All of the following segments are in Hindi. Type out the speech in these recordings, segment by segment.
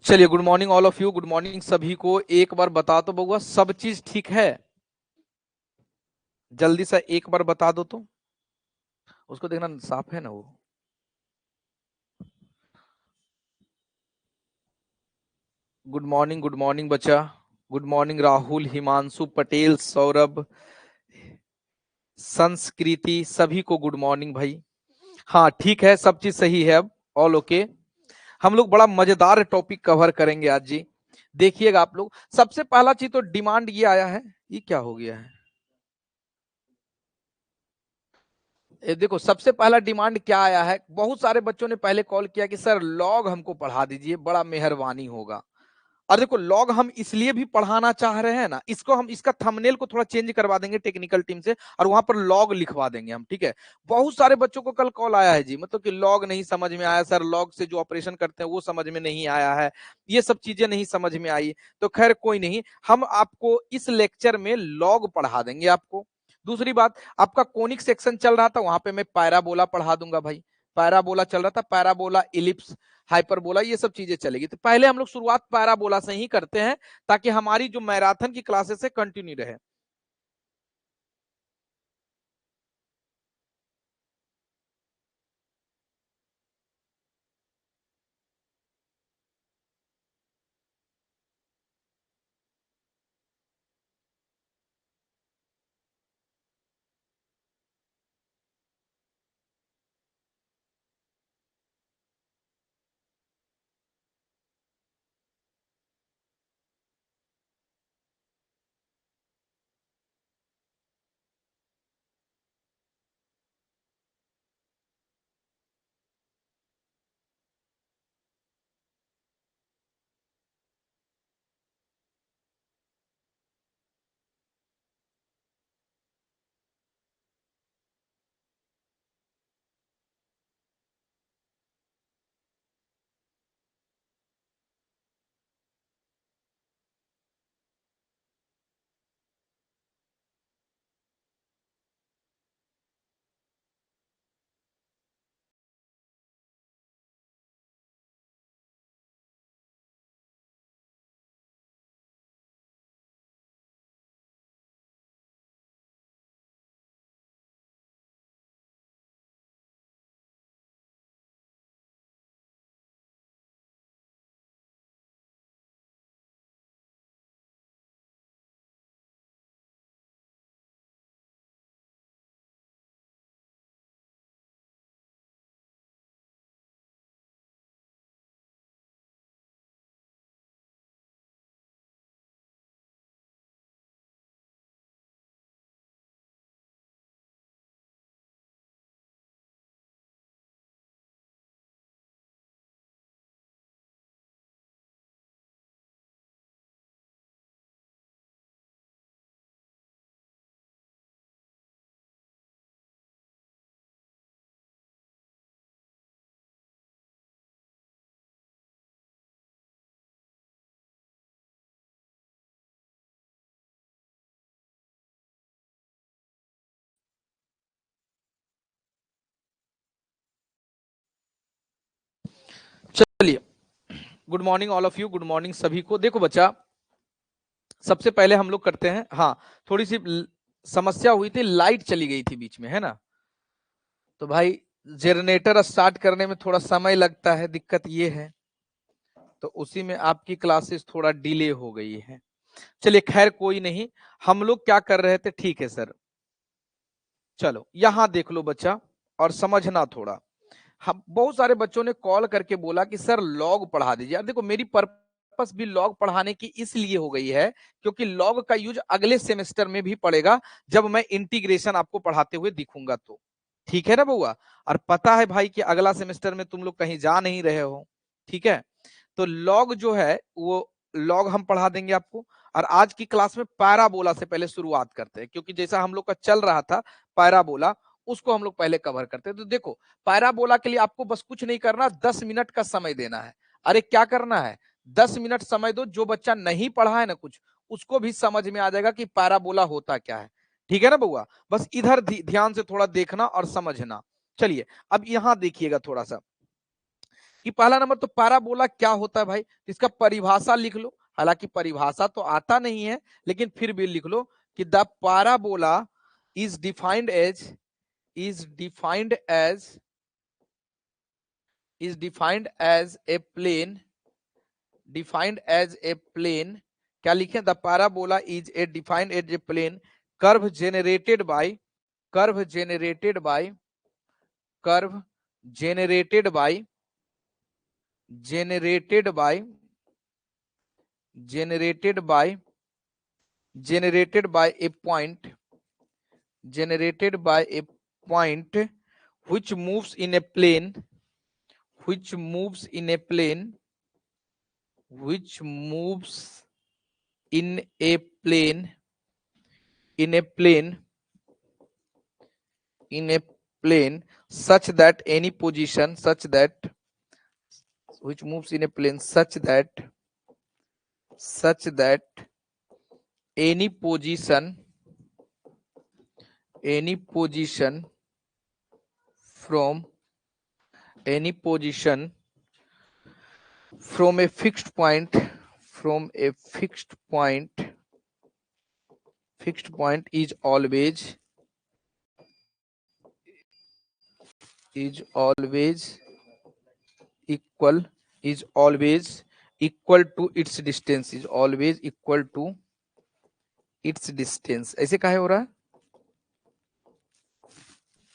चलिए, good morning all of you. Good morning सभी को। एक बार बता तो बउआ, सब चीज ठीक है? जल्दी से एक बार बता दो तो। उसको देखना साफ है ना वो। गुड मॉर्निंग बच्चा। गुड मॉर्निंग राहुल, हिमांशु, पटेल, सौरभ, संस्कृति, सभी को गुड मॉर्निंग भाई। हाँ ठीक है, सब चीज सही है अब। All okay. हम लोग बड़ा मजेदार टॉपिक कवर करेंगे आज जी। देखिएगा आप लोग, सबसे पहला चीज तो डिमांड ये आया है। ये क्या हो गया है? देखो, सबसे पहला डिमांड क्या आया है, बहुत सारे बच्चों ने पहले कॉल किया कि सर लॉग हमको पढ़ा दीजिए, बड़ा मेहरबानी होगा। और देखो, लॉग हम इसलिए भी पढ़ाना चाह रहे हैं ना, इसको हम इसका थंबनेल को थोड़ा चेंज करवा देंगे टेक्निकल टीम से, और वहां पर लॉग लिखवा देंगे हम, ठीक है। बहुत सारे बच्चों को कल कॉल आया है जी, मतलब कि लॉग नहीं समझ में आया सर, लॉग से जो ऑपरेशन करते हैं वो समझ में नहीं आया है, ये सब चीजें नहीं समझ में आई। तो खैर कोई नहीं, हम आपको इस लेक्चर में लॉग पढ़ा देंगे आपको। दूसरी बात, आपका कोनिक सेक्शन चल रहा था, वहां पे मैं पैराबोला पढ़ा दूंगा भाई। पैराबोला चल रहा था, पैराबोला, इलिप्स, हाइपरबोला, ये सब चीजें चलेगी। तो पहले हम लोग शुरुआत पैराबोला से ही करते हैं, ताकि हमारी जो मैराथन की क्लासेस है कंटिन्यू रहे। चलिए, good morning all of you. Good morning सभी को। देखो बच्चा, सबसे पहले हम लोग करते हैं, हाँ, थोड़ी सी समस्या हुई थी, लाइट चली गई थी बीच में, है ना। तो भाई, जनरेटर स्टार्ट करने में थोड़ा समय लगता है, दिक्कत ये है। तो उसी में आपकी क्लासेस थोड़ा डिले हो गई है। चलिए खैर कोई नहीं। हम लोग क्या कर रहे थे, ठीक है सर। चलो यहां देख लो बच्चा, और समझना थोड़ा। हम बहुत सारे बच्चों ने कॉल करके बोला कि सर लॉग पढ़ा दीजिए। यार देखो, मेरी पर्पस भी लॉग पढ़ाने की इसलिए हो गई है, क्योंकि लॉग का यूज अगले सेमेस्टर में भी पड़ेगा, जब मैं इंटीग्रेशन आपको पढ़ाते हुए दिखूंगा तो। ठीक है ना बउआ? और पता है भाई कि अगला सेमेस्टर में तुम लोग कहीं जा नहीं रहे हो, ठीक है। तो लॉग जो है वो लॉग हम पढ़ा देंगे आपको। और आज की क्लास में पैराबोला से पहले शुरुआत करते हैं, क्योंकि जैसा हम लोग का चल रहा था पैराबोला, उसको हम लोग पहले कवर करते हैं। तो देखो, पैराबोला के लिए आपको बस कुछ नहीं करना, 10 मिनट का समय देना है। अरे क्या करना है, 10 मिनट समय दो। जो बच्चा नहीं पढ़ा है ना कुछ, उसको भी समझ में आ जाएगा कि पैराबोला होता क्या है। ठीक है ना बउआ? बस इधर ध्यान से थोड़ा देखना और समझना। चलिए, अब यहां देखिएगा थोड़ा सा, कि पहला नंबर तो पैराबोला क्या होता है भाई, इसका परिभाषा लिख लो। हालांकि परिभाषा तो आता नहीं है, लेकिन फिर भी लिख लो कि the parabola is defined as is defined as a plane, defined as a plane, क्या लिखें, the parabola is a defined as a plane curve generated by curve generated by curve generated by generated by generated by generated by a point generated by a point which moves in a plane which moves in a plane which moves in a plane in a plane in a plane such that any position such that which moves in a plane such that any position from any position from a fixed point from a fixed point is always equal is always equal to its distance is always equal to its distance। ऐसे काहे हो रहा है,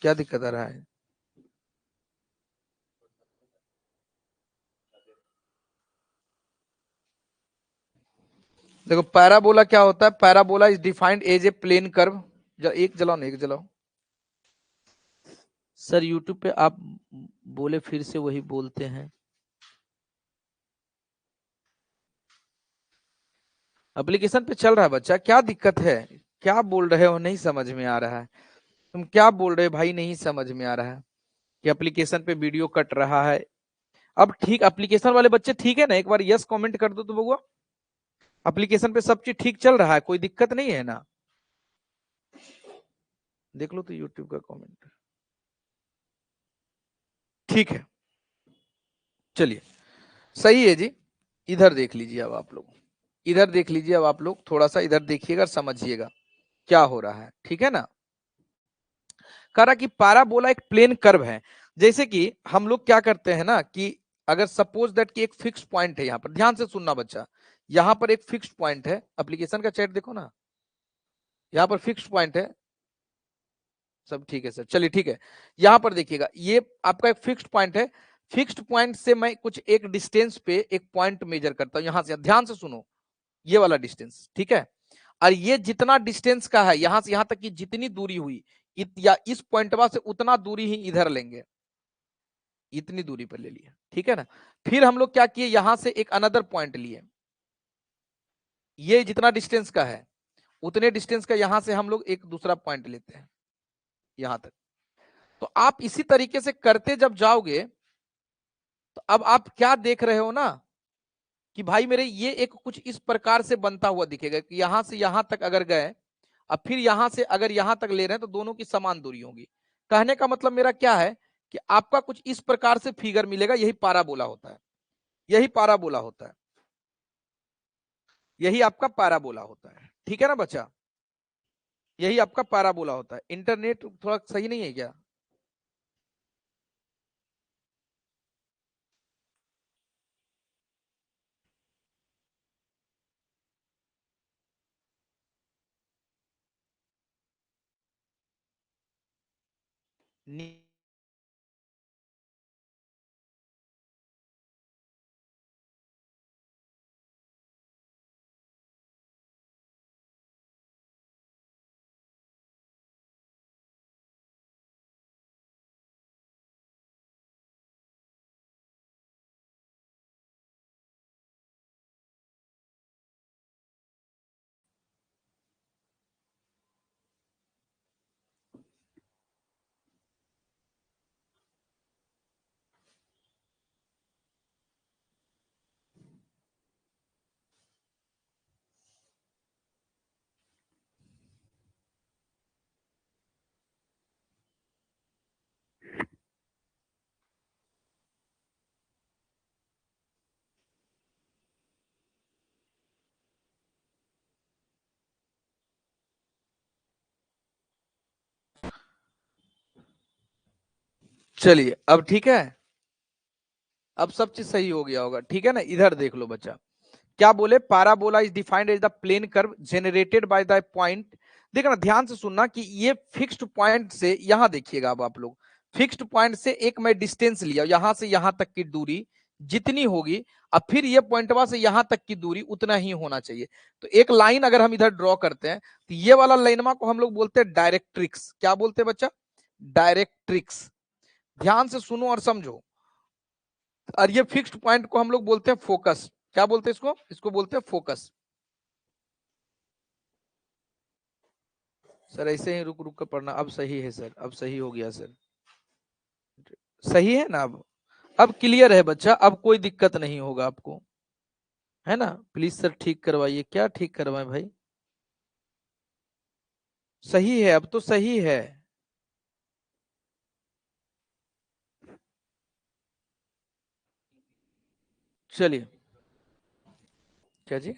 क्या दिक्कत आ रहा है? देखो पैराबोला क्या होता है, parabola is defined as a plane curve. एक जलाओ ना, एक जलाओ सर। यूट्यूब पे आप बोले फिर से वही बोलते हैं। एप्लीकेशन पे चल रहा है बच्चा, क्या दिक्कत है? क्या बोल रहे हो, नहीं समझ में आ रहा है। तुम क्या बोल रहे हो भाई, नहीं समझ में आ रहा है कि एप्लीकेशन पे वीडियो कट रहा है। अब ठीक, एप्लीकेशन वाले बच्चे ठीक है ना, एक बार यस कमेंट कर दो तो बउआ। एप्लीकेशन पे सब चीज ठीक चल रहा है, कोई दिक्कत नहीं है ना? देख लो तो यूट्यूब का कमेंट। ठीक है, चलिए सही है जी। इधर देख लीजिए अब आप लोग, इधर देख लीजिए अब आप लोग, थोड़ा सा इधर देखिएगा, समझिएगा क्या हो रहा है, ठीक है ना? कह रहा कि पैराबोला एक प्लेन कर्व है। जैसे कि हम लोग क्या करते हैं ना कि अगर सपोज दैट कि एक फिक्स पॉइंट है, यहाँ पर ध्यान से सुनना बच्चा, यहाँ पर एक फिक्स पॉइंट है, एप्लीकेशन का चैट देखो ना, यहाँ पर फिक्स पॉइंट है। सब ठीक है सर, चलिए ठीक है। यहाँ पर देखिएगा, ये आपका एक फिक्स्ड पॉइंट है। फिक्स्ड पॉइंट से मैं कुछ एक डिस्टेंस पे एक पॉइंट मेजर करता हूं, यहां से, ध्यान से सुनो, ये वाला डिस्टेंस, ठीक है? और ये जितना डिस्टेंस का है, यहां से यहां तक की जितनी दूरी हुई, या इस पॉइंट से उतना दूरी ही इधर लेंगे, इतनी दूरी पर ले लिया, ठीक है ना? फिर हम लोग क्या किए, यहां से एक अनदर पॉइंट लिए, ये जितना डिस्टेंस का है उतने डिस्टेंस का यहां से हम लोग एक दूसरा पॉइंट लेते हैं यहां तक। तो आप इसी तरीके से करते जब जाओगे, तो अब आप क्या देख रहे हो ना कि भाई मेरे ये एक कुछ इस प्रकार से बनता हुआ दिखेगा कि यहां से यहां तक अगर गए, अब फिर यहां से अगर यहां तक ले रहे हैं तो दोनों की समान दूरी होगी। कहने का मतलब मेरा क्या है कि आपका कुछ इस प्रकार से फिगर मिलेगा, यही पैराबोला होता है, यही पैराबोला होता है, यही आपका पैराबोला होता है, ठीक है ना बच्चा? यही आपका पैराबोला होता है। इंटरनेट थोड़ा सही नहीं है क्या? चलिए अब ठीक है, अब सब चीज सही हो गया होगा, ठीक है ना। इधर देख लो बच्चा, क्या बोले, parabola is defined as the plane curve generated by the point. देखना ध्यान से सुनना कि ये फिक्स्ड पॉइंट से, यहां देखिएगा अब आप लोग, फिक्स्ड पॉइंट से एक मैं डिस्टेंस लिया, यहां से यहां तक की दूरी जितनी होगी, अब फिर ये पॉइंटवा से यहां तक की दूरी उतना ही होना चाहिए। तो एक लाइन अगर हम इधर ड्रॉ करते हैं, तो ये वाला लाइनमा को हम लोग बोलते हैं डायरेक्ट्रिक्स। क्या बोलते हैं बच्चा? डायरेक्ट्रिक्स। ध्यान से सुनो और समझो। और ये फिक्स्ड पॉइंट को हम लोग बोलते हैं फोकस। क्या बोलते हैं इसको? इसको बोलते हैं फोकस। सर ऐसे ही रुक रुक कर पढ़ना। अब सही है सर, अब सही हो गया सर, सही है ना। अब क्लियर है बच्चा, अब कोई दिक्कत नहीं होगा आपको, है ना। प्लीज सर ठीक करवाइए। क्या ठीक करवाएं भाई? सही है, अब तो सही है। चलिए, क्या जी?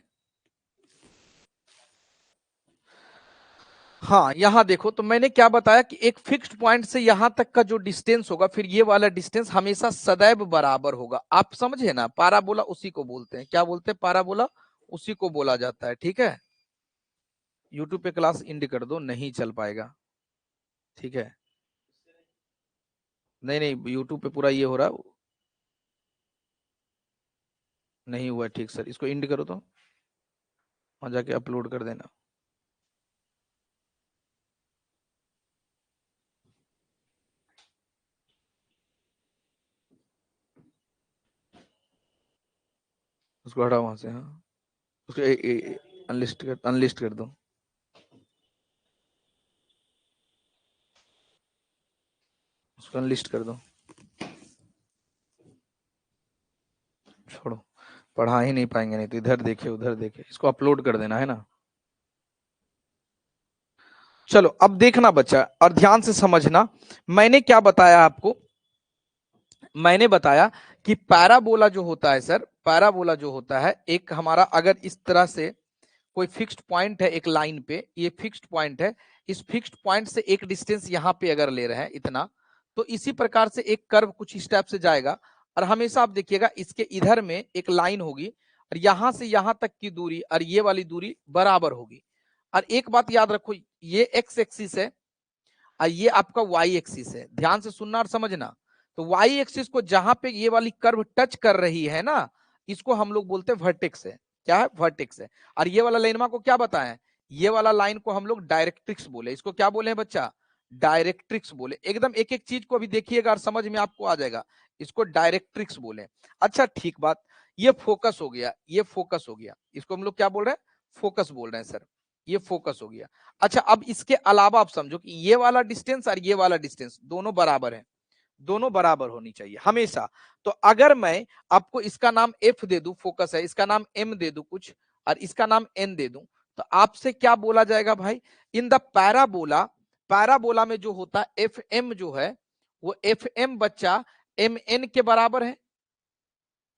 हाँ यहां देखो, तो मैंने क्या बताया कि एक फिक्स्ड पॉइंट से यहां तक का जो डिस्टेंस होगा, फिर ये वाला डिस्टेंस हमेशा सदैव बराबर होगा। आप समझे ना, पाराबोला उसी को बोलते हैं। क्या बोलते हैं? पाराबोला उसी को बोला जाता है, ठीक है। यूट्यूब पे क्लास इंड कर दो, नहीं चल पाएगा, ठीक है। नहीं नहीं, यूट्यूब पे पूरा ये हो रहा, नहीं हुआ ठीक सर। इसको इंड करो तो, वहां जाके अपलोड कर देना। उसको हटाओ वहां से, हाँ। उसको अनलिस्ट कर दो। उसको अनलिस्ट कर दो, छोड़ो, पढ़ा ही नहीं पाएंगे। नहीं तो इधर देखे उधर देखे, इसको अपलोड कर देना, है ना। चलो अब देखना बच्चा, और ध्यान से समझना। मैंने क्या बताया आपको? मैंने बताया कि पैराबोला जो होता है सर, पैराबोला जो होता है, एक हमारा अगर इस तरह से कोई फिक्स्ड पॉइंट है एक लाइन पे, ये फिक्स्ड पॉइंट है, इस फिक्स्ड पॉइंट से एक डिस्टेंस यहां पे अगर ले रहे हैं इतना, तो इसी प्रकार से एक कर्व कुछ इस टाइप से जाएगा। और हमेशा आप देखिएगा इसके इधर में एक लाइन होगी, और यहां से यहां तक की दूरी और ये वाली दूरी बराबर होगी। और एक बात याद रखो, ये एक्स एक्सिस है और ये आपका वाई एक्सिस है। ध्यान से सुनना और समझना। तो वाई एक्सिस को जहां पे ये वाली कर्व टच कर रही है ना, इसको हम लोग बोलते हैं वर्टेक्स है। क्या है? वर्टेक्स है। और ये वाला लाइनमा को क्या बताएं? ये वाला लाइन को हम लोग डायरेक्ट्रिक्स बोले। इसको क्या बोले हैं बच्चा? डायरेक्ट्रिक्स बोले। एकदम एक एक चीज को अभी देखिएगा और समझ में आपको आ जाएगा। इसको डायरेक्ट्रिक्स बोले। अच्छा ठीक बात, ये फोकस हो गया, ये फोकस हो गया। इसको हम लोग क्या बोल रहे हैं? फोकस बोल रहे हैं सर। ये फोकस हो गया। अच्छा अब इसके अलावा आप समझो कि ये वाला डिस्टेंस और ये वाला डिस्टेंस दोनों बराबर है, दोनों बराबर होनी चाहिए हमेशा। तो अगर मैं आपको इसका नाम एफ दे दूं, फोकस है, इसका नाम एम दे दूं कुछ, और इसका नाम एन दे दूं, तो आपसे क्या बोला जाएगा भाई? इन द पैराबोला, पैराबोला में जो होता है एफ एम जो है, वो एफ एम बच्चा एम एन के बराबर है।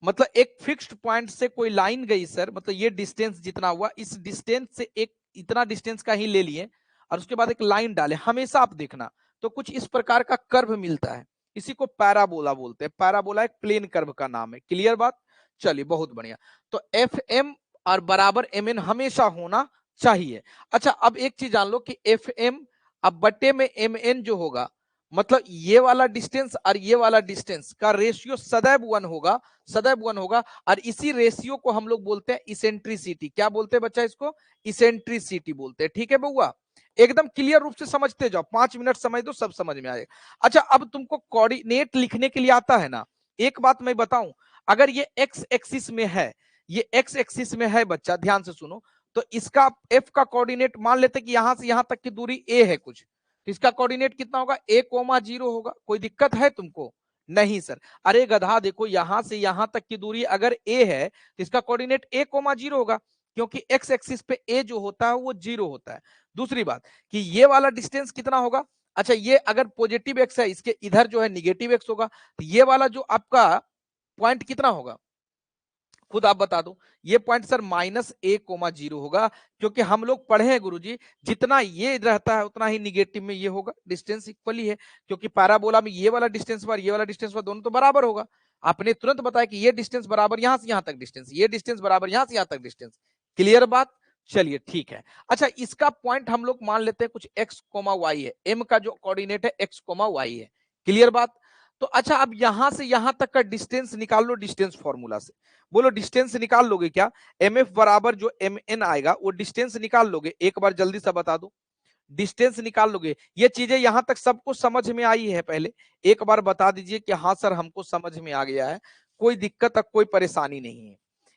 मतलब एक फिक्स्ड पॉइंट से कोई लाइन गई सर, मतलब ये डिस्टेंस जितना हुआ, इस डिस्टेंस से एक इतना डिस्टेंस का ही ले लिए, और उसके बाद एक लाइन डाले। हमेशा आप देखना, तो कुछ इस प्रकार का कर्व मिलता है। इसी को पैराबोला बोलते हैं। पैराबोला एक प्लेन कर्व का नाम है। क्लियर बात? चलिए बहुत बढ़िया। तो एफ एम और बराबर एम एन हमेशा होना चाहिए। अच्छा अब एक चीज जान लो कि एफ एम अब बट्टे में एम एन जो होगा, मतलब ये वाला डिस्टेंस और ये वाला डिस्टेंस का रेशियो सदैव वन होगा, सदैव वन होगा। और इसी रेशियो को हम लोग बोलते हैं इसेंट्रिसिटी। क्या बोलते हैं बच्चा? इसको इसेंट्रिसिटी बोलते हैं। ठीक है बउआ, एकदम क्लियर रूप से समझते जाओ, 5 मिनट समझ दो, सब समझ में आएगा। अच्छा अब तुमको कोऑर्डिनेट लिखने के लिए आता है ना? एक बात मैं बताऊं, अगर ये एक्स एक्सिस में है, ये एक्स एक्सिस में है बच्चा, ध्यान से सुनो, तो इसका एफ का कोऑर्डिनेट मान लेते कि यहां से यहां तक की दूरी ए है कुछ, तो इसका कोऑर्डिनेट कितना होगा? ए कोमा जीरो होगा। कोई दिक्कत है तुमको? नहीं सर। अरे गधा देखो, यहां से यहां तक की दूरी अगर ए है, तो इसका कोऑर्डिनेट ए कोमा जीरो होगा, क्योंकि एक्स एक्सिस पे ए जो होता है वो जीरो होता है। दूसरी बात कि ये वाला डिस्टेंस कितना होगा? अच्छा ये अगर पॉजिटिव एक्स है, इसके इधर जो है निगेटिव एक्स होगा, तो ये वाला जो आपका पॉइंट कितना होगा? खुद आप बता दो। ये पॉइंट सर -a,0 होगा, क्योंकि हम लोग पढ़े हैं गुरुजी, जितना ये रहता है उतना ही निगेटिव में ये होगा। डिस्टेंस इक्वल ही है, क्योंकि पैराबोला में ये वाला डिस्टेंस बार ये वाला डिस्टेंस बार दोनों तो बराबर होगा। आपने तुरंत बताया कि ये डिस्टेंस बराबर यहां से यहां तक डिस्टेंस, ये डिस्टेंस बराबर यहां से यहां तक डिस्टेंस। क्लियर बात? चलिए ठीक है। अच्छा, इसका पॉइंट हम लोग मान लेते हैं कुछ x, y है। m का जो कोऑर्डिनेट है x, y है। क्लियर बात? तो अच्छा, अब यहां से यहां तक का डिस्टेंस निकाल लो डिस्टेंस फॉर्मूला से। बोलो डिस्टेंस निकाल लोगे क्या? mf बराबर जो mn आएगा वो डिस्टेंस निकाल लोगे? एक बार जल्दी से बता दो, डिस्टेंस निकाल लोगे? ये चीजें यहां तक सबको समझ में आई है? पहले एक बार बता दीजिए कि हाँ सर हमको समझ में आ गया है, कोई दिक्कत कोई परेशानी नहीं है।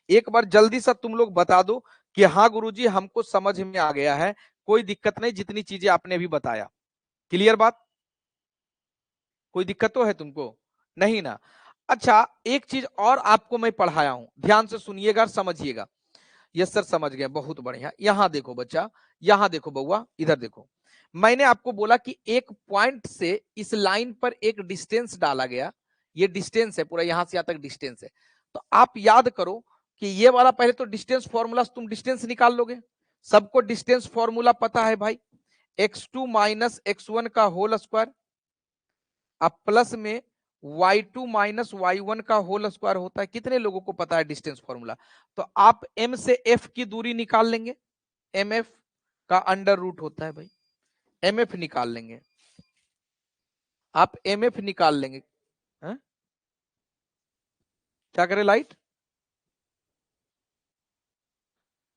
एक बार जल्दी से तुम लोग बता दो कि हाँ गुरुजी हमको समझ में आ गया है, कोई दिक्कत नहीं, जितनी चीजें आपने अभी बताया। क्लियर बात? कोई दिक्कत तो है तुमको नहीं ना? अच्छा, एक चीज और आपको मैं पढ़ाया हूं, ध्यान से सुनिएगा और समझिएगा। यस सर समझ गए, बहुत बढ़िया। यहां देखो बच्चा, यहां देखो बउआ, इधर देखो। मैंने आपको बोला कि एक पॉइंट से इस लाइन पर एक डिस्टेंस डाला गया, ये डिस्टेंस है पूरा, यहां से यहां तक डिस्टेंस है। तो आप याद करो कि ये वाला पहले तो डिस्टेंस फॉर्मूला, तुम डिस्टेंस निकाल लोगे। सबको डिस्टेंस फॉर्मूला पता है भाई, x2 - x1 का होल स्क्वायर, अब प्लस में y2 - y1 का होल स्क्वायर होता है। कितने लोगों को पता है डिस्टेंस फॉर्मूला? तो आप m से f की दूरी निकाल लेंगे, mf का अंडर रूट होता है भाई, mf निकाल लेंगे। आप mf निकाल लेंगे। हा? क्या करें लाइट?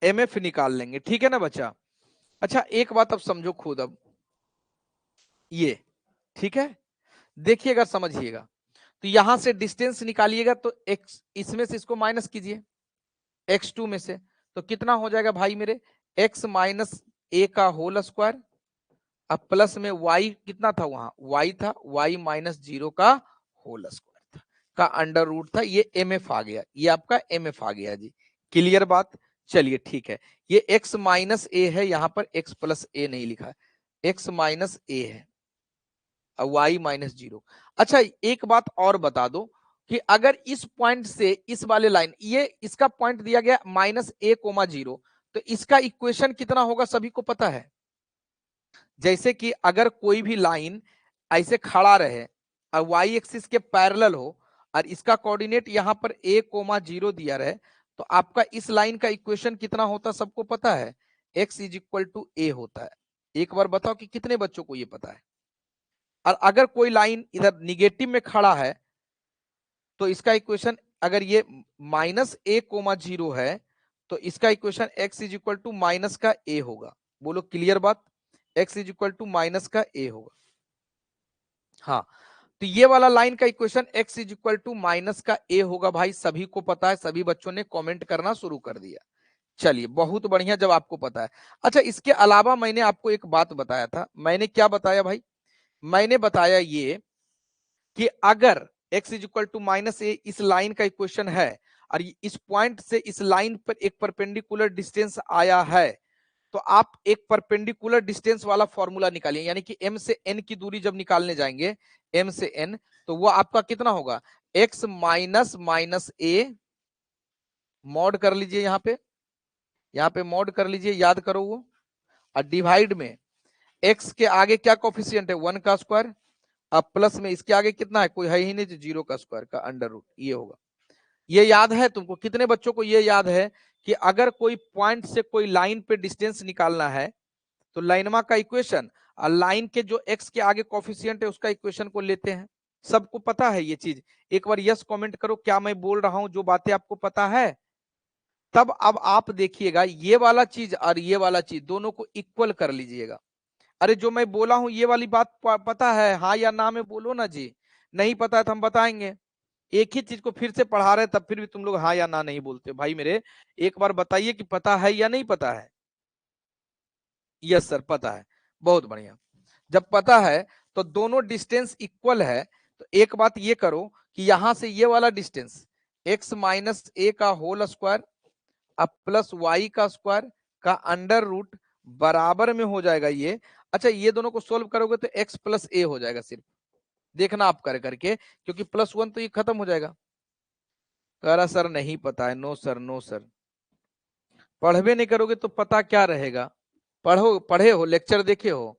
mf निकाल लेंगे, ठीक है ना बच्चा? अच्छा, एक बात अब समझो खुद, अब ये ठीक है, देखिएगा समझिएगा। तो यहां से डिस्टेंस निकालिएगा तो x, इसमें से इसको माइनस कीजिए x2 में से, तो कितना हो जाएगा भाई मेरे? x - a का होल स्क्वायर, अब प्लस में y कितना था, वहां y था, y -0 का होल स्क्वायर था, का अंडर रूट था। ये mf आ गया, ये आपका mf आ गया जी। क्लियर बात? चलिए ठीक है। ये x - a है, यहां पर x + a नहीं लिखा है, x - a है, y -0। अच्छा, एक बात और बता दो कि अगर इस पॉइंट से इस वाले लाइन, ये इसका पॉइंट दिया गया -a,0, तो इसका इक्वेशन कितना होगा सभी को पता है? जैसे कि अगर कोई भी लाइन ऐसे खड़ा रहे और y एक्सिस के पैरेलल हो और इसका कोऑर्डिनेट यहां पर a,0 दिया रहे, तो आपका इस लाइन का इक्वेशन कितना होता सबको पता है? x = a होता है। एक बार बताओ कि कितने बच्चों को ये पता है? और अगर कोई लाइन इधर निगेटिव में खड़ा है तो इसका इक्वेशन, अगर ये -a,0 है तो इसका इक्वेशन x = माइनस का a होगा। बोलो क्लियर बात? x = माइनस का a होगा। हाँ, तो ये वाला लाइन का इक्वेशन x = माइनस का a होगा भाई, सभी को पता है, सभी बच्चों ने कमेंट करना शुरू कर दिया। चलिए बहुत बढ़िया, जब आपको पता है। अच्छा, इसके अलावा मैंने आपको एक बात बताया था, मैंने क्या बताया भाई? मैंने बताया ये कि अगर x = -a इस लाइन का इक्वेशन है और इस पॉइंट से इस लाइन पर एक परपेंडिकुलर डिस्टेंस आया है, तो आप एक परपेंडिकुलर डिस्टेंस वाला फॉर्मूला निकालिए, यानी कि m से n की दूरी जब निकालने जाएंगे, m से n, तो वो आपका कितना होगा? x - a, मॉड कर लीजिए यहाँ पे मॉड कर लीजिए, याद करो वो, और डिवाइड में x के आगे क्या कोफिशिएंट है? 1 का स्क्वायर, अब प्लस में इसके आगे कितना है? कोई है ही नहीं, 0 का स्क्वायर का अंडर रूट, ये होगा। ये याद है तुमको? कितने बच्चों को ये याद है कि अगर कोई पॉइंट से कोई लाइन पे डिस्टेंस निकालना है तो लाइनमा का इक्वेशन और लाइन के जो x के आगे कोफिशिएंट है उसका इक्वेशन को लेते हैं? सबको पता है ये चीज? एक बार यस कमेंट करो, क्या मैं बोल रहा हूं जो बातें आपको पता है? तब अब आप देखिएगा, ये वाला चीज और ये वाला चीज दोनों को इक्वल कर लीजिएगा। अरे जो मैं बोला हूं ये वाली बात पता है, हाँ या ना में बोलो ना जी। नहीं पता है तो हम बताएंगे, एक ही चीज को फिर से पढ़ा रहे तब फिर भी तुम लोग हाँ या ना नहीं बोलते भाई मेरे। एक बार बताइए कि पता है या नहीं पता है? यस सर पता है, बहुत बढ़िया। जब पता है तो दोनों डिस्टेंस इक्वल है, तो एक बात ये करो कि यहां से ये वाला डिस्टेंस x - a का होल स्क्वायर अब प्लस y का स्क्वायर का अंडर रूट बराबर में हो जाएगा ये। अच्छा, ये दोनों को सोल्व करोगे तो x + a हो जाएगा, सिर्फ देखना आप कर करके, क्योंकि +1 तो ये खत्म हो जाएगा, कह रहा सर नहीं पता है। नो सर, नो सर, पढ़वे नहीं करोगे तो पता क्या रहेगा। पढ़ो, पढ़े हो, लेक्चर देखे हो।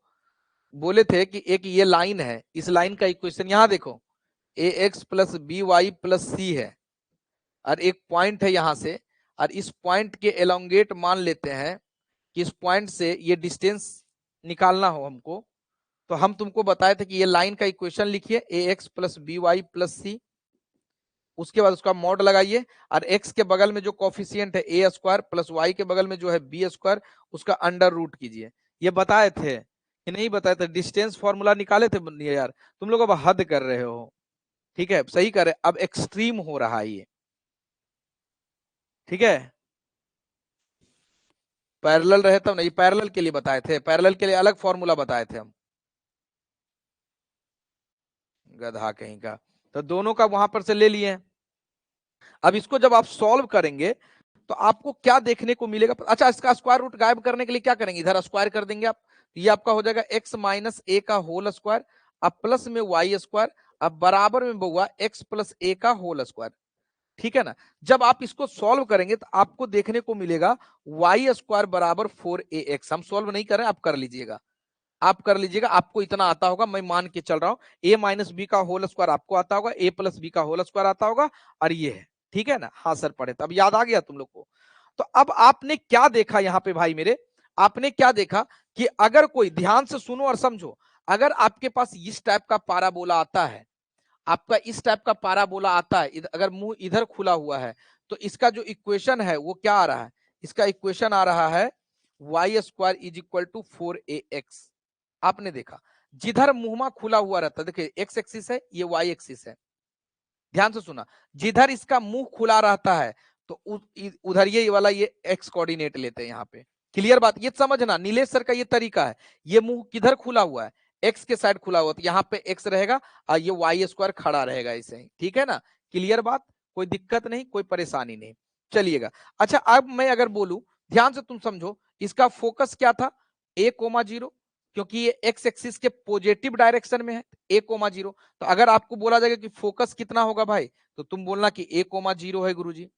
बोले थे कि एक ये लाइन है, इस लाइन का इक्वेशन यहां देखो, a x plus b y plus c है, और एक पॉइंट है यहां से, और इस पॉइंट के एलोंगेट मान लेते हैं कि इस पॉइंट से ये डिस्टेंस निकालना हो हमको, तो हम तुमको बताए थे कि ये लाइन का इक्वेशन लिखिए, a x plus b y plus c, उसके बाद उसका मॉड लगाइए, और एक्स के बगल में जो कॉफिशियंट है ए स्क्वायर प्लस वाई के बगल में जो है बी स्क्वायर, उसका अंडर रूट कीजिए। ये बताए थे कि नहीं बताए थे? डिस्टेंस फॉर्मूला निकाले थे यार। तुम लोग अब हद कर रहे हो। ठीक है, सही कर रहे, अब एक्सट्रीम हो रहा है ये। ठीक है, पैरेलल रहे तब नहीं, पैरेलल के लिए बताए थे, पैरेलल के लिए अलग फॉर्मूला बताए थे हम। गधा कहीं का। तो दोनों का वहां पर से ले लिए। अब इसको जब आप सॉल्व करेंगे तो आपको क्या देखने को मिलेगा? अच्छा, इसका स्क्वायर रूट गायब करने के लिए क्या करेंगे? इधर स्क्वायर कर देंगे आप, ये आपका हो जाएगा एक्स माइनस ए का होल स्क्वायर, अब प्लस में वाई स्क्वायर, अब बराबर में बउआ एक्स प्लस ए का होल स्क्वायर। ठीक है ना? जब आप इसको सॉल्व करेंगे तो आपको देखने को मिलेगा वाई स्क्वायर बराबर 4ax। हम सॉल्व नहीं कर रहे हैं, आप कर लीजिएगा, आप कर लीजिएगा, आपको इतना आता होगा, मैं मान के चल रहा हूं। ए माइनस बी का होल स्क्वायर आपको आता होगा, ए प्लस बी का होल स्क्वायर आता होगा, और ये है। ठीक है ना? हाँ सर पढ़े, तब याद आ गया तुम लोग को। तो अब आपने क्या देखा यहाँ पे भाई मेरे? आपने क्या देखा कि अगर कोई, ध्यान से सुनो और समझो, अगर आपके पास इस टाइप का पाराबोला आता है, आपका इस टाइप का पाराबोला आता है, अगर मुंह इधर खुला हुआ है, तो इसका जो इक्वेशन है वो क्या आ रहा है? इसका इक्वेशन आ रहा है y square is equal to 4ax। आपने देखा, जिधर मुंहमा खुला हुआ रहता है, देखिए एक्स एक्सिस है, ये वाई एक्सिस है, ध्यान से सुना, जिधर इसका मुंह खुला रहता है तो उधर ये वाला ये एक्स कोऑर्डिनेट लेते हैं यहाँ पे। क्लियर बात? ये समझना, नीलेश सर का ये तरीका है। ये मुंह किधर खुला हुआ है? एक्स के साइड खुला हुआ, तो यहाँ पे एक्स रहेगा और ये वाई स्क्वायर खड़ा रहेगा ऐसे ही। ठीक है ना? क्लियर बात? कोई दिक्कत नहीं, कोई परेशानी नहीं। चलिएगा, अच्छा अब मैं अगर बोलूं, ध्यान से तुम समझो, इसका फोकस क्या था? ए कोमा जीरो, क्योंकि ये एक्स एक्सिस के पॉजिटिव डायरेक्शन में है, ए कोमा जीरो। तो अगर आपको बोला जाएगा कि फोकस कितना होगा भाई, तो तुम बोलना कि ए कोमा जीरो है गुरुजी।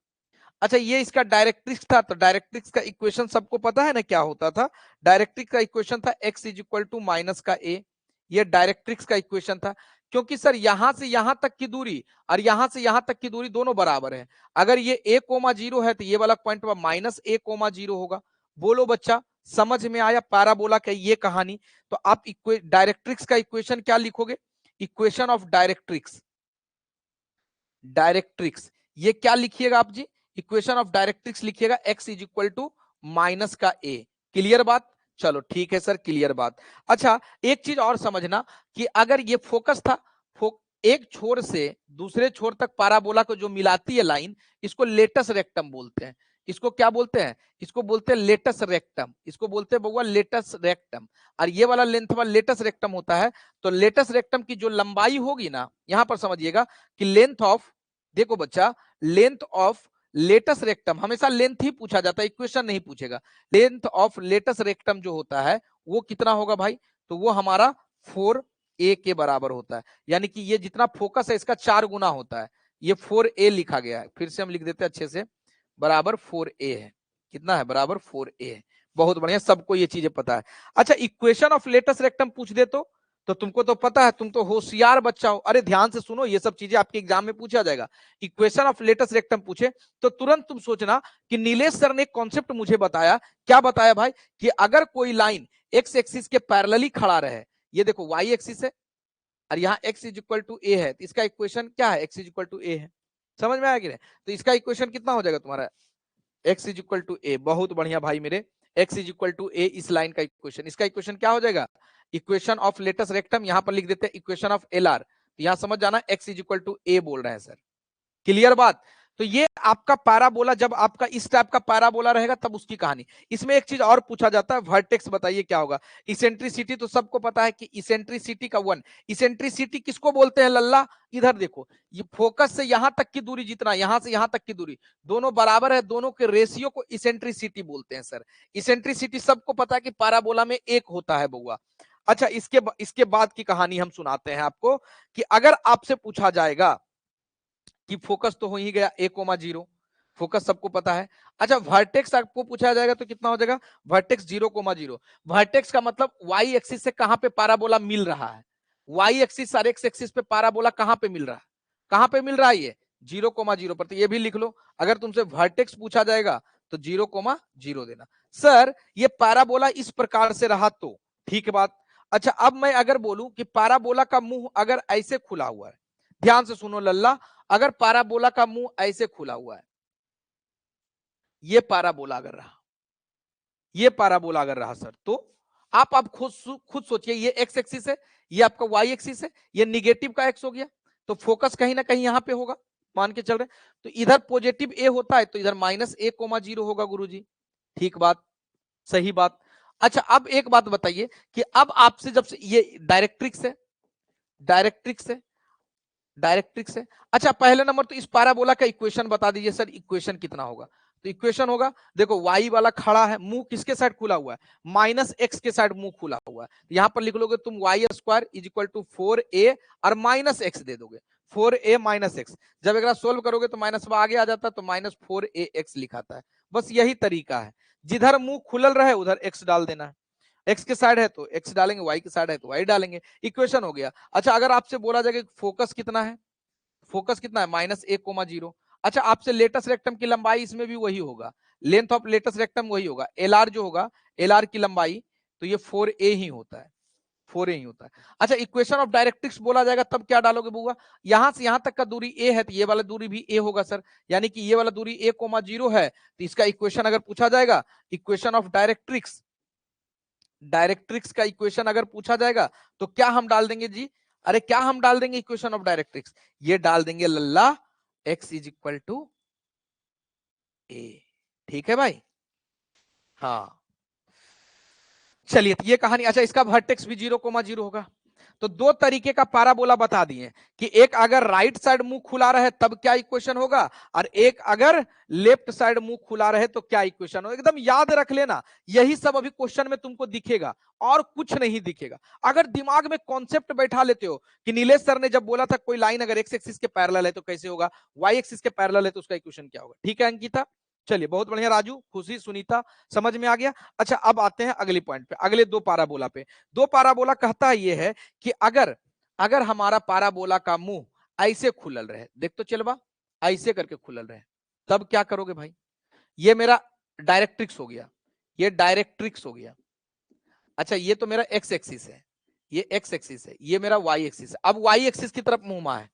अच्छा, ये इसका डायरेक्ट्रिक्स था, तो डायरेक्ट्रिक्स का इक्वेशन सबको पता है ना क्या होता था? डायरेक्ट्रिक्स का इक्वेशन था x is equal to minus का ए। ये डायरेक्ट्रिक्स का इक्वेशन था, क्योंकि सर यहां से यहां तक की दूरी और यहां से यहां तक की दूरी दोनों बराबर है। अगर ये ए कोमा जीरो है तो ये वाला पॉइंट माइनस ए कोमा जीरो होगा। बोलो बच्चा, समझ में आया पैराबोला का ये कहानी? तो आप डायरेक्ट्रिक्स का इक्वेशन क्या लिखोगे? इक्वेशन ऑफ डायरेक्ट्रिक्स, डायरेक्ट्रिक्स ये क्या लिखिएगा आप जी? इक्वेशन ऑफ डायरेक्ट्रिक्स लिखिएगा x is equal to minus का ए। क्लियर बात? चलो ठीक है सर, क्लियर बात। अच्छा, एक चीज और समझना कि अगर ये फोकस था, एक छोर से दूसरे छोर तक पाराबोला को जो मिलाती है लाइन, इसको लेटस रेक्टम बोलते हैं। इसको क्या बोलते हैं? इसको बोलते हैं लेटस रेक्टम, इसको बोलते हैं बउआ लेटस रेक्टम। और ये वाला लेंथ वाला लेटस रेक्टम होता है। तो लेटस रेक्टम की जो लंबाई होगी ना, यहां पर समझिएगा कि लेंथ ऑफ, देखो बच्चा, लेंथ ऑफ लेटस रेक्टम, हमेशा लेंथ ही पूछा जाता है, इक्वेशन नहीं पूछेगा। लेंथ ऑफ लेटस रेक्टम जो होता है वो कितना होगा भाई? तो वो हमारा 4a के बराबर होता है। यानी कि ये जितना फोकस है इसका 4 गुना होता है। ये 4a लिखा गया है, फिर से हम लिख देते हैं अच्छे से, बराबर 4a है। कितना है? बराबर 4a है। बहुत बढ़िया, सबको ये चीजें पता है। अच्छा, इक्वेशन ऑफ लेटस रेक्टम पूछ दे तो तुमको तो पता है, तुम तो होशियार बच्चा हो। अरे ध्यान से सुनो, ये सब चीजें आपके एग्जाम में पूछा जाएगा। इक्वेशन ऑफ लेटस रेक्टम पूछे तो तुरंत तुम सोचना कि नीलेश सर ने एक कॉन्सेप्ट मुझे बताया। क्या बताया भाई? कि अगर कोई लाइन एक्स एक्सिस के पैरेलली खड़ा रहे, ये देखो वाई एक्सिस है और यहाँ एक्स इज इक्वल टू ए है, तो इसका इक्वेशन क्या है? एक्स इज इक्वल टू ए है। समझ में आया कि नहीं? तो इसका इक्वेशन कितना हो जाएगा तुम्हारा? एक्स इज इक्वल टू ए। बहुत बढ़िया भाई मेरे, एक्स इज इक्वल टू ए इस लाइन का इक्वेशन, इसका इक्वेशन क्या हो जाएगा? इक्वेशन ऑफ लेटस रेक्टम, यहां पर लिख देते हैं इक्वेशन ऑफ एल आर। तो यहां समझ जाना एक्स इज इक्वल टू ए बोल रहे हैं सर। क्लियर बात? तो ये आपका पैराबोला, जब आपका इस टाइप का पैराबोला रहेगा तब उसकी कहानी। इसमें एक चीज और पूछा जाता है, वर्टेक्स बताइए क्या होगा? इसेंट्रिसिटी तो सबको पता है कि इसेंट्रिसिटी का 1। इसेंट्रिसिटी किसको बोलते हैं लल्ला? इधर देखो, ये फोकस से यहां तक की दूरी जितना, यहां से यहां तक की दूरी दोनों बराबर है, दोनों के रेशियो को इसेंट्रिसिटी बोलते हैं सर। इसेंट्रिसिटी सबको पता है कि पैराबोला में एक होता है बउआ। अच्छा, इसके बाद की कहानी हम सुनाते हैं आपको कि अगर आपसे पूछा जाएगा कि फोकस तो हो ही गया a,0, फोकस सबको पता है। अच्छा वर्टेक्स आपको पूछा जाएगा तो कितना हो जाएगा, वर्टेक्स 0,0। वर्टेक्स का मतलब वाई एक्सिस से कहां पे पैराबोला मिल रहा है, वाई एक्सिस और एक्स एक्सिस पे पैराबोला कहां पे मिल रहा है, कहां पे मिल रहा है ये 0,0 पर। तो ये भी लिख लो, अगर तुमसे वर्टेक्स पूछा जाएगा तो 0,0 देना। सर ये पैराबोला इस प्रकार से रहा तो ठीक बात। अच्छा अब मैं अगर बोलूं कि पैराबोला का मुंह अगर ऐसे खुला हुआ है, ध्यान से सुनो लल्ला, अगर पैराबोला का मुंह ऐसे खुला हुआ है, ये पैराबोला अगर रहा, ये पैराबोला अगर रहा सर, तो आप खुद सोचिए, ये एक्स एक्सिस है, ये आपका वाई एक्सिस है, ये निगेटिव का एक्स हो गया, तो फोकस कहीं ना कहीं यहां पे होगा, मान के चल रहे। तो इधर पॉजिटिव ए होता है तो इधर -a,0 होगा गुरुजी, ठीक बात, सही बात। अच्छा अब एक बात बताइए कि अब आपसे जब से ये डायरेक्ट्रिक्स है, डायरेक्ट्रिक्स है, डायरेक्ट्रिक्स है। अच्छा पहले नंबर तो इस पैराबोला का इक्वेशन बता दीजिए सर, इक्वेशन कितना होगा। तो इक्वेशन होगा, देखो वाई वाला खड़ा है, मुंह किसके साइड खुला हुआ है, -x के साइड मुंह खुला हुआ है, यहां पर लिख लोगे तुम y² = 4a और -x दे दोगे, 4a - x। जब एक सोल्व करोगे तो माइनस आगे आ जाता है तो -4ax लिखाता है। बस यही तरीका है, जिधर मुंह खुलल रहे उधर x डाल देना है, एक्स के साइड है तो एक्स डालेंगे, वाई के साइड है तो वाई डालेंगे, इक्वेशन हो गया। अच्छा अगर आपसे बोला जाए कि फोकस कितना है, फोकस कितना है -a,0। अच्छा आपसे लेटस रेक्टम की लंबाई इसमें भी वही होगा, लेंथ ऑफ लेटस रेक्टम वही होगा, एलआर जो होगा, एलआर की लंबाई तो ये 4a ही होता है, 4a ही होता है। अच्छा इक्वेशन ऑफ डायरेक्ट्रिक्स बोला जाएगा तब क्या डालोगे बुआ, यहां से यहां तक का दूरी a है तो ये वाला दूरी भी a होगा सर, यानी कि ये वाला दूरी a,0 है, तो इसका इक्वेशन अगर पूछा जाएगा, इक्वेशन ऑफ डायरेक्ट्रिक्स, डायरेक्ट्रिक्स का इक्वेशन अगर पूछा जाएगा तो क्या हम डाल देंगे जी, अरे क्या हम डाल देंगे इक्वेशन ऑफ डायरेक्ट्रिक्स, ये डाल देंगे लल्ला x = a, ठीक है भाई। हाँ चलिए ये कहानी। अच्छा इसका वर्टेक्स भी 0,0 होगा। तो दो तरीके का पैराबोला बता दिए कि एक अगर राइट साइड मुंह खुला रहे तब क्या इक्वेशन होगा, और एक अगर लेफ्ट साइड मुंह खुला रहे तो क्या इक्वेशन होगा। एकदम याद रख लेना, यही सब अभी क्वेश्चन में तुमको दिखेगा और कुछ नहीं दिखेगा। अगर दिमाग में कॉन्सेप्ट बैठा लेते हो कि नीलेश सर ने जब बोला था कोई लाइन अगर एक्स एक्सिस के पैरेलल है तो कैसे होगा, वाई एक्सिस के पैरेलल है तो उसका इक्वेशन क्या होगा। ठीक है अंकिता, चलिए बहुत बढ़िया, राजू, खुशी, सुनीता, समझ में आ गया। अच्छा अब आते हैं अगले पॉइंट पे, अगले दो पैराबोला पे। दो पैराबोला कहता है ये है कि अगर अगर हमारा पैराबोला का मुंह ऐसे खुलल रहे, देख तो चलवा, ऐसे करके खुलल रहे, तब क्या करोगे भाई। ये मेरा डायरेक्ट्रिक्स हो गया, ये डायरेक्ट्रिक्स हो गया। अच्छा ये तो मेरा एक्स एक्सिस है, ये एक्स एक्सिस है, ये मेरा वाई एक्सिस है। अब वाई एक्सिस की तरफ मुंह है,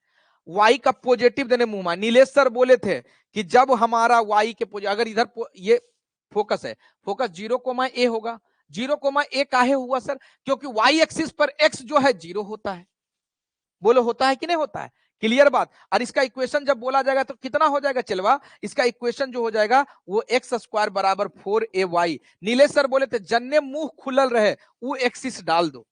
वाई का पॉजिटिव देने मुंह में। नीलेश सर बोले थे कि जब हमारा वाई के अगर इधर ये फोकस है, फोकस 0,a होगा। 0,a काहे हुआ सर, क्योंकि वाई एक्सिस पर एक्स जो है 0 होता है। बोलो होता है कि नहीं होता है, क्लियर बात। और इसका इक्वेशन जब बोला जाएगा तो कितना हो जाएगा चलवा, इसका इक्वेशन जो हो जाएगा वो x² = 4ay। नीलेश सर बोले थे जन्ने मुंह खुलल रहे वो एक्सिस डाल दो,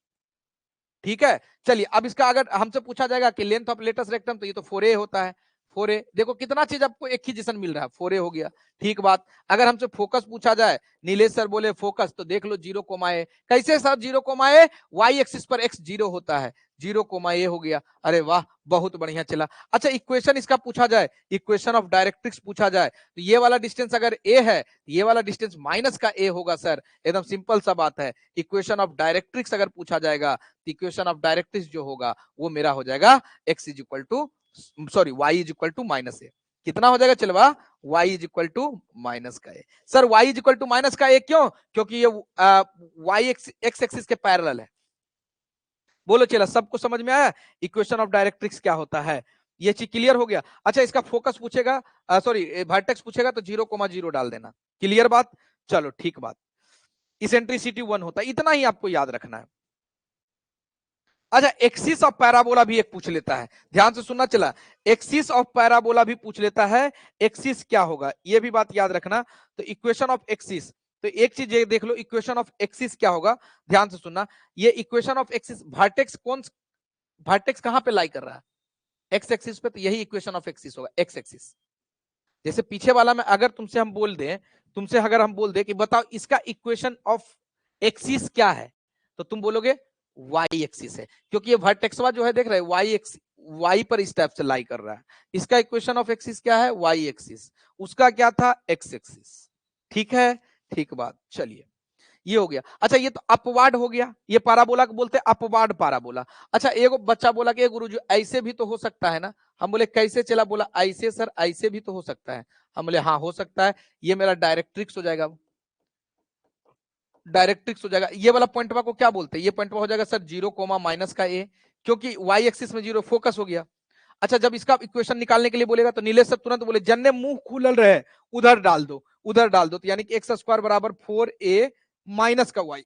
ठीक है। चलिए अब इसका अगर हमसे पूछा जाएगा कि लेंथ ऑफ लेटस रेक्टम, तो ये तो 4a होता है, 4a। देखो कितना चीज आपको एक ही जैसा मिल रहा है, 4a हो गया, ठीक बात। अगर हमसे फोकस पूछा जाए, नीलेश सर बोले फोकस, तो देख लो 0,a, कैसे सर 0,a, वाई एक्सिस पर x 0 होता है, 0,a हो गया। अरे वाह बहुत बढ़िया चला। अच्छा इक्वेशन इसका पूछा जाए, इक्वेशन ऑफ डायरेक्ट्रिक्स पूछा जाए, तो ये वाला डिस्टेंस अगर a है, ये वाला डिस्टेंस माइनस का a होगा सर, एकदम सिंपल सा बात है। इक्वेशन ऑफ डायरेक्ट्रिक्स अगर पूछा जाएगा, इक्वेशन ऑफ डायरेक्ट्रिक्स जो होगा वो मेरा हो जाएगा x सॉरी y -a। कितना हो जाएगा चलवा, y -a। Sir y -a क्यों, क्योंकि ये y x एक्सिस के पैरेलल है। बोलो चला, सबको समझ में आया इक्वेशन ऑफ डायरेक्ट्रिक्स क्या होता है, ये चीज क्लियर हो गया। अच्छा इसका फोकस पूछेगा, सॉरी वर्टेक्स पूछेगा तो 0,0 डाल देना, क्लियर बात। चलो ठीक बात, इसेंट्रिसिटी 1 होता है, इतना ही आपको याद रखना है। अच्छा एक्सिस ऑफ पैराबोला भी एक पूछ लेता है, ध्यान से सुनना चला, एक्सिस ऑफ पैराबोला भी पूछ लेता है, एक्सिस क्या होगा ये भी बात याद रखना। तो इक्वेशन ऑफ एक्सिस, तो एक चीज ये देख लो, इक्वेशन ऑफ एक्सिस क्या होगा, ध्यान से सुनना। ये इक्वेशन ऑफ एक्सिस, वर्टेक्स कौन, वर्टेक्स कहां पे लाई कर रहा है, एक्स एक्सिस पे, तो यही इक्वेशन ऑफ एक्सिस होगा, एक्स एक्सिस। जैसे पीछे वाला में अगर तुमसे हम बोल दें, तुमसे अगर हम बोल दें कि बताओ इसका इक्वेशन ऑफ एक्सिस क्या है, तो तुम बोलोगे वाई एक्सिस है, क्योंकि ये वर्टेक्सवा जो है देख रहे हैं वाई एक्सिस, y पर इस टाइप से लाई कर रहा है। इसका इक्वेशन ऑफ एक्सिस क्या है, y एक्सिस, उसका क्या था, x एक्सिस। ठीक है, ठीक बात। चलिए ये हो गया। अच्छा ये तो अपवार्ड हो गया, ये पाराबोला को बोलते हैं अपवार्ड पाराबोला। अच्छा एक बच्चा बोला कि गुरुजी ऐसे भी तो हो सकता है ना। हम बोले कैसे चला, बोला ऐसे सर, ऐसे भी तो हो सकता है। हम बोले हाँ हो सकता है, ये मेरा डायरेक्ट्रिक्स हो जाएगा, डायरेक्ट्रिक्स हो जाएगा। ये वाला पॉइंट को क्या बोलते हैं, ये पॉइंट हो जाएगा सर 0, माइनस का a, क्योंकि y एक्सिस में 0 फोकस हो गया। अच्छा जब इसका इक्वेशन निकालने के लिए बोलेगा तो नीलेश सर तुरंत बोले जन्ने मुंह खुलल रहे, उधर डाल दो, उधर डाल दो, तो यानी कि एक्स स्क्वायर बराबर 4a माइनस का y।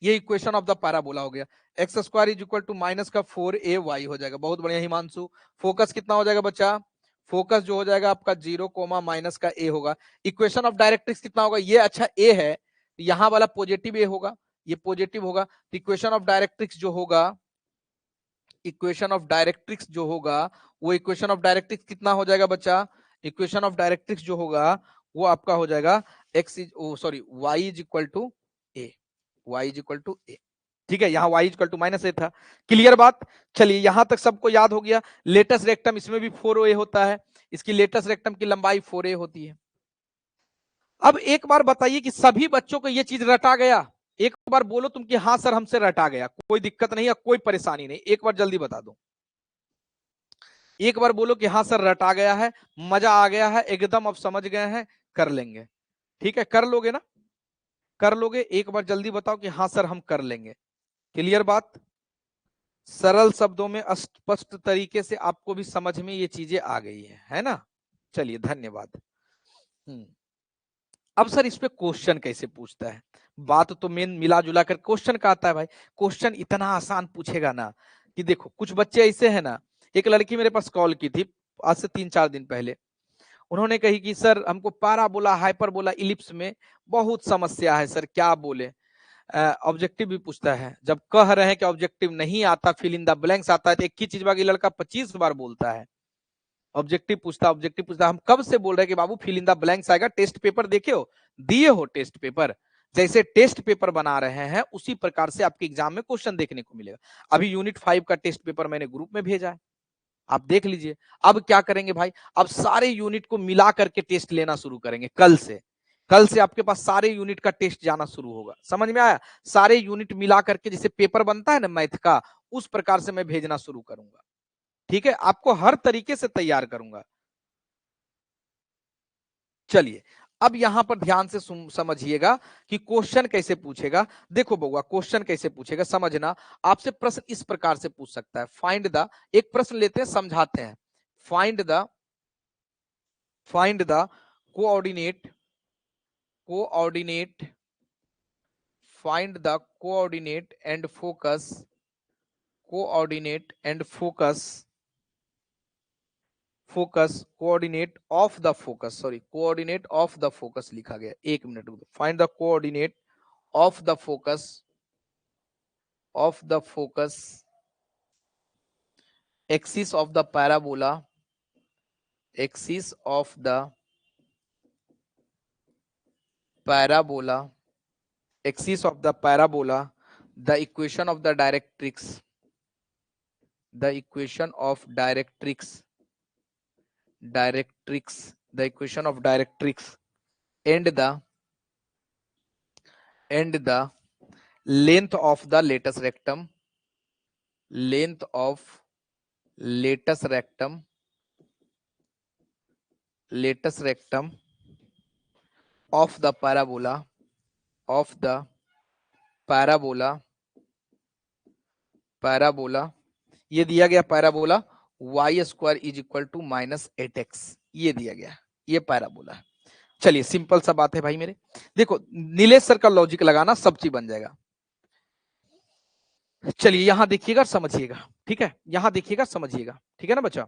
ये इक्वेशन ऑफ द पैराबोला हो गया। X square is equal to minus का 4ay हो जाएगा। बहुत बढ़िया हिमांशु। फोकस कितना हो जाएगा बच्चा, फोकस जो हो जाएगा आपका 0, माइनस का a होगा। इक्वेशन ऑफ डायरेक्ट्रिक्स कितना होगा, ये अच्छा a है, यहां वाला पॉजिटिव a होगा, ये पॉजिटिव होगा। तो इक्वेशन ऑफ डायरेक्ट्रिक्स जो होगा, इक्वेशन ऑफ डायरेक्ट्रिक्स जो होगा, वो इक्वेशन ऑफ डायरेक्ट्रिक्स कितना हो जाएगा बच्चा, इक्वेशन ऑफ डायरेक्ट्रिक्स जो होगा वो आपका हो जाएगा x is sorry y is equal to a, y is equal to a। ठीक है, यहाँ y is equal to minus a था। क्लियर बात। चलिए यहां तक सबको याद हो गया। लेटेस्ट रेक्टम, इसमें भी 4a होता है, इसकी लेटेस्ट रेक्टम की लंबाई 4a होती है। अब एक बार बताइए कि सभी बच्चों को ये चीज रटा गया, एक बार बोलो तुम कि हाँ सर हमसे रटा गया, कोई दिक्कत नहीं है, कोई परेशानी नहीं, एक बार जल्दी बता दो, एक बार बोलो कि हाँ सर रटा गया है, मजा आ गया है एकदम, अब समझ गए हैं, कर लेंगे। ठीक है, कर लोगे ना, कर लोगे, एक बार जल्दी बताओ कि हाँ सर हम कर लेंगे। क्लियर बात, सरल शब्दों में स्पष्ट तरीके से आपको भी समझ में ये चीजें आ गई है ना। चलिए धन्यवाद। अब सर इस पे क्वेश्चन कैसे पूछता है, बात तो मेन मिला जुला कर क्वेश्चन का आता है भाई। क्वेश्चन इतना आसान पूछेगा ना कि देखो कुछ बच्चे ऐसे हैं ना, एक लड़की मेरे पास कॉल की थी आज से 3-4 दिन पहले, उन्होंने कही कि सर हमको पाराबोला हाइपरबोला इलिप्स में बहुत समस्या है सर, क्या बोले। ऑब्जेक्टिव भी पूछता है, जब कह रहे हैं कि ऑब्जेक्टिव नहीं आता, फिल इन द ब्लैंक्स आता है, तो एक ही चीज बाकी लड़का 25 बार बोलता है। ऑब्जेक्टिव पूछता, ऑब्जेक्टिव पूछता, हम कब से बोल रहे हैं कि बाबू फिल इन द ब्लैंक्स आएगा, टेस्ट पेपर देखे हो, दिए हो टेस्ट पेपर, जैसे टेस्ट पेपर बना रहे हैं उसी प्रकार से आपके एग्जाम में क्वेश्चन देखने को मिलेगा। अभी यूनिट 5 का टेस्ट पेपर मैंने ग्रुप में भेजा है, आप देख लीजिए। अब क्या करेंगे भाई, अब सारे यूनिट को मिला करके टेस्ट लेना शुरू करेंगे कल से। कल से आपके पास सारे यूनिट का टेस्ट जाना शुरू होगा, समझ में आया। सारे यूनिट मिला करके जैसे पेपर बनता है ना मैथ का, उस प्रकार से मैं भेजना शुरू करूंगा। ठीक है, आपको हर तरीके से तैयार करूंगा। चलिए अब यहां पर ध्यान से समझिएगा कि क्वेश्चन कैसे पूछेगा। देखो बउआ क्वेश्चन कैसे पूछेगा समझना। आपसे प्रश्न इस प्रकार से पूछ सकता है, फाइंड द, एक प्रश्न लेते हैं समझाते हैं, find the coordinate coordinate find the coordinate and focus coordinate of the focus, sorry coordinate of the focus लिखा गया, एक मिनट रुको, find the coordinate of the focus axis of the parabola, axis of the parabola, axis of the parabola, the equation of the directrix, the equation of directrix, the equation of directrix, and the length of the latus rectum, length of latus rectum of the parabola, ये दिया गया parabola y square is equal to -8x, ये दिया गया, ये पैराबोला। चलिए सिंपल सा बात है भाई मेरे, देखो नीलेश सर का लॉजिक लगाना सब चीज बन जाएगा। चलिए यहां देखिएगा समझिएगा, ठीक है, यहां देखिएगा समझिएगा, ठीक है ना बच्चा।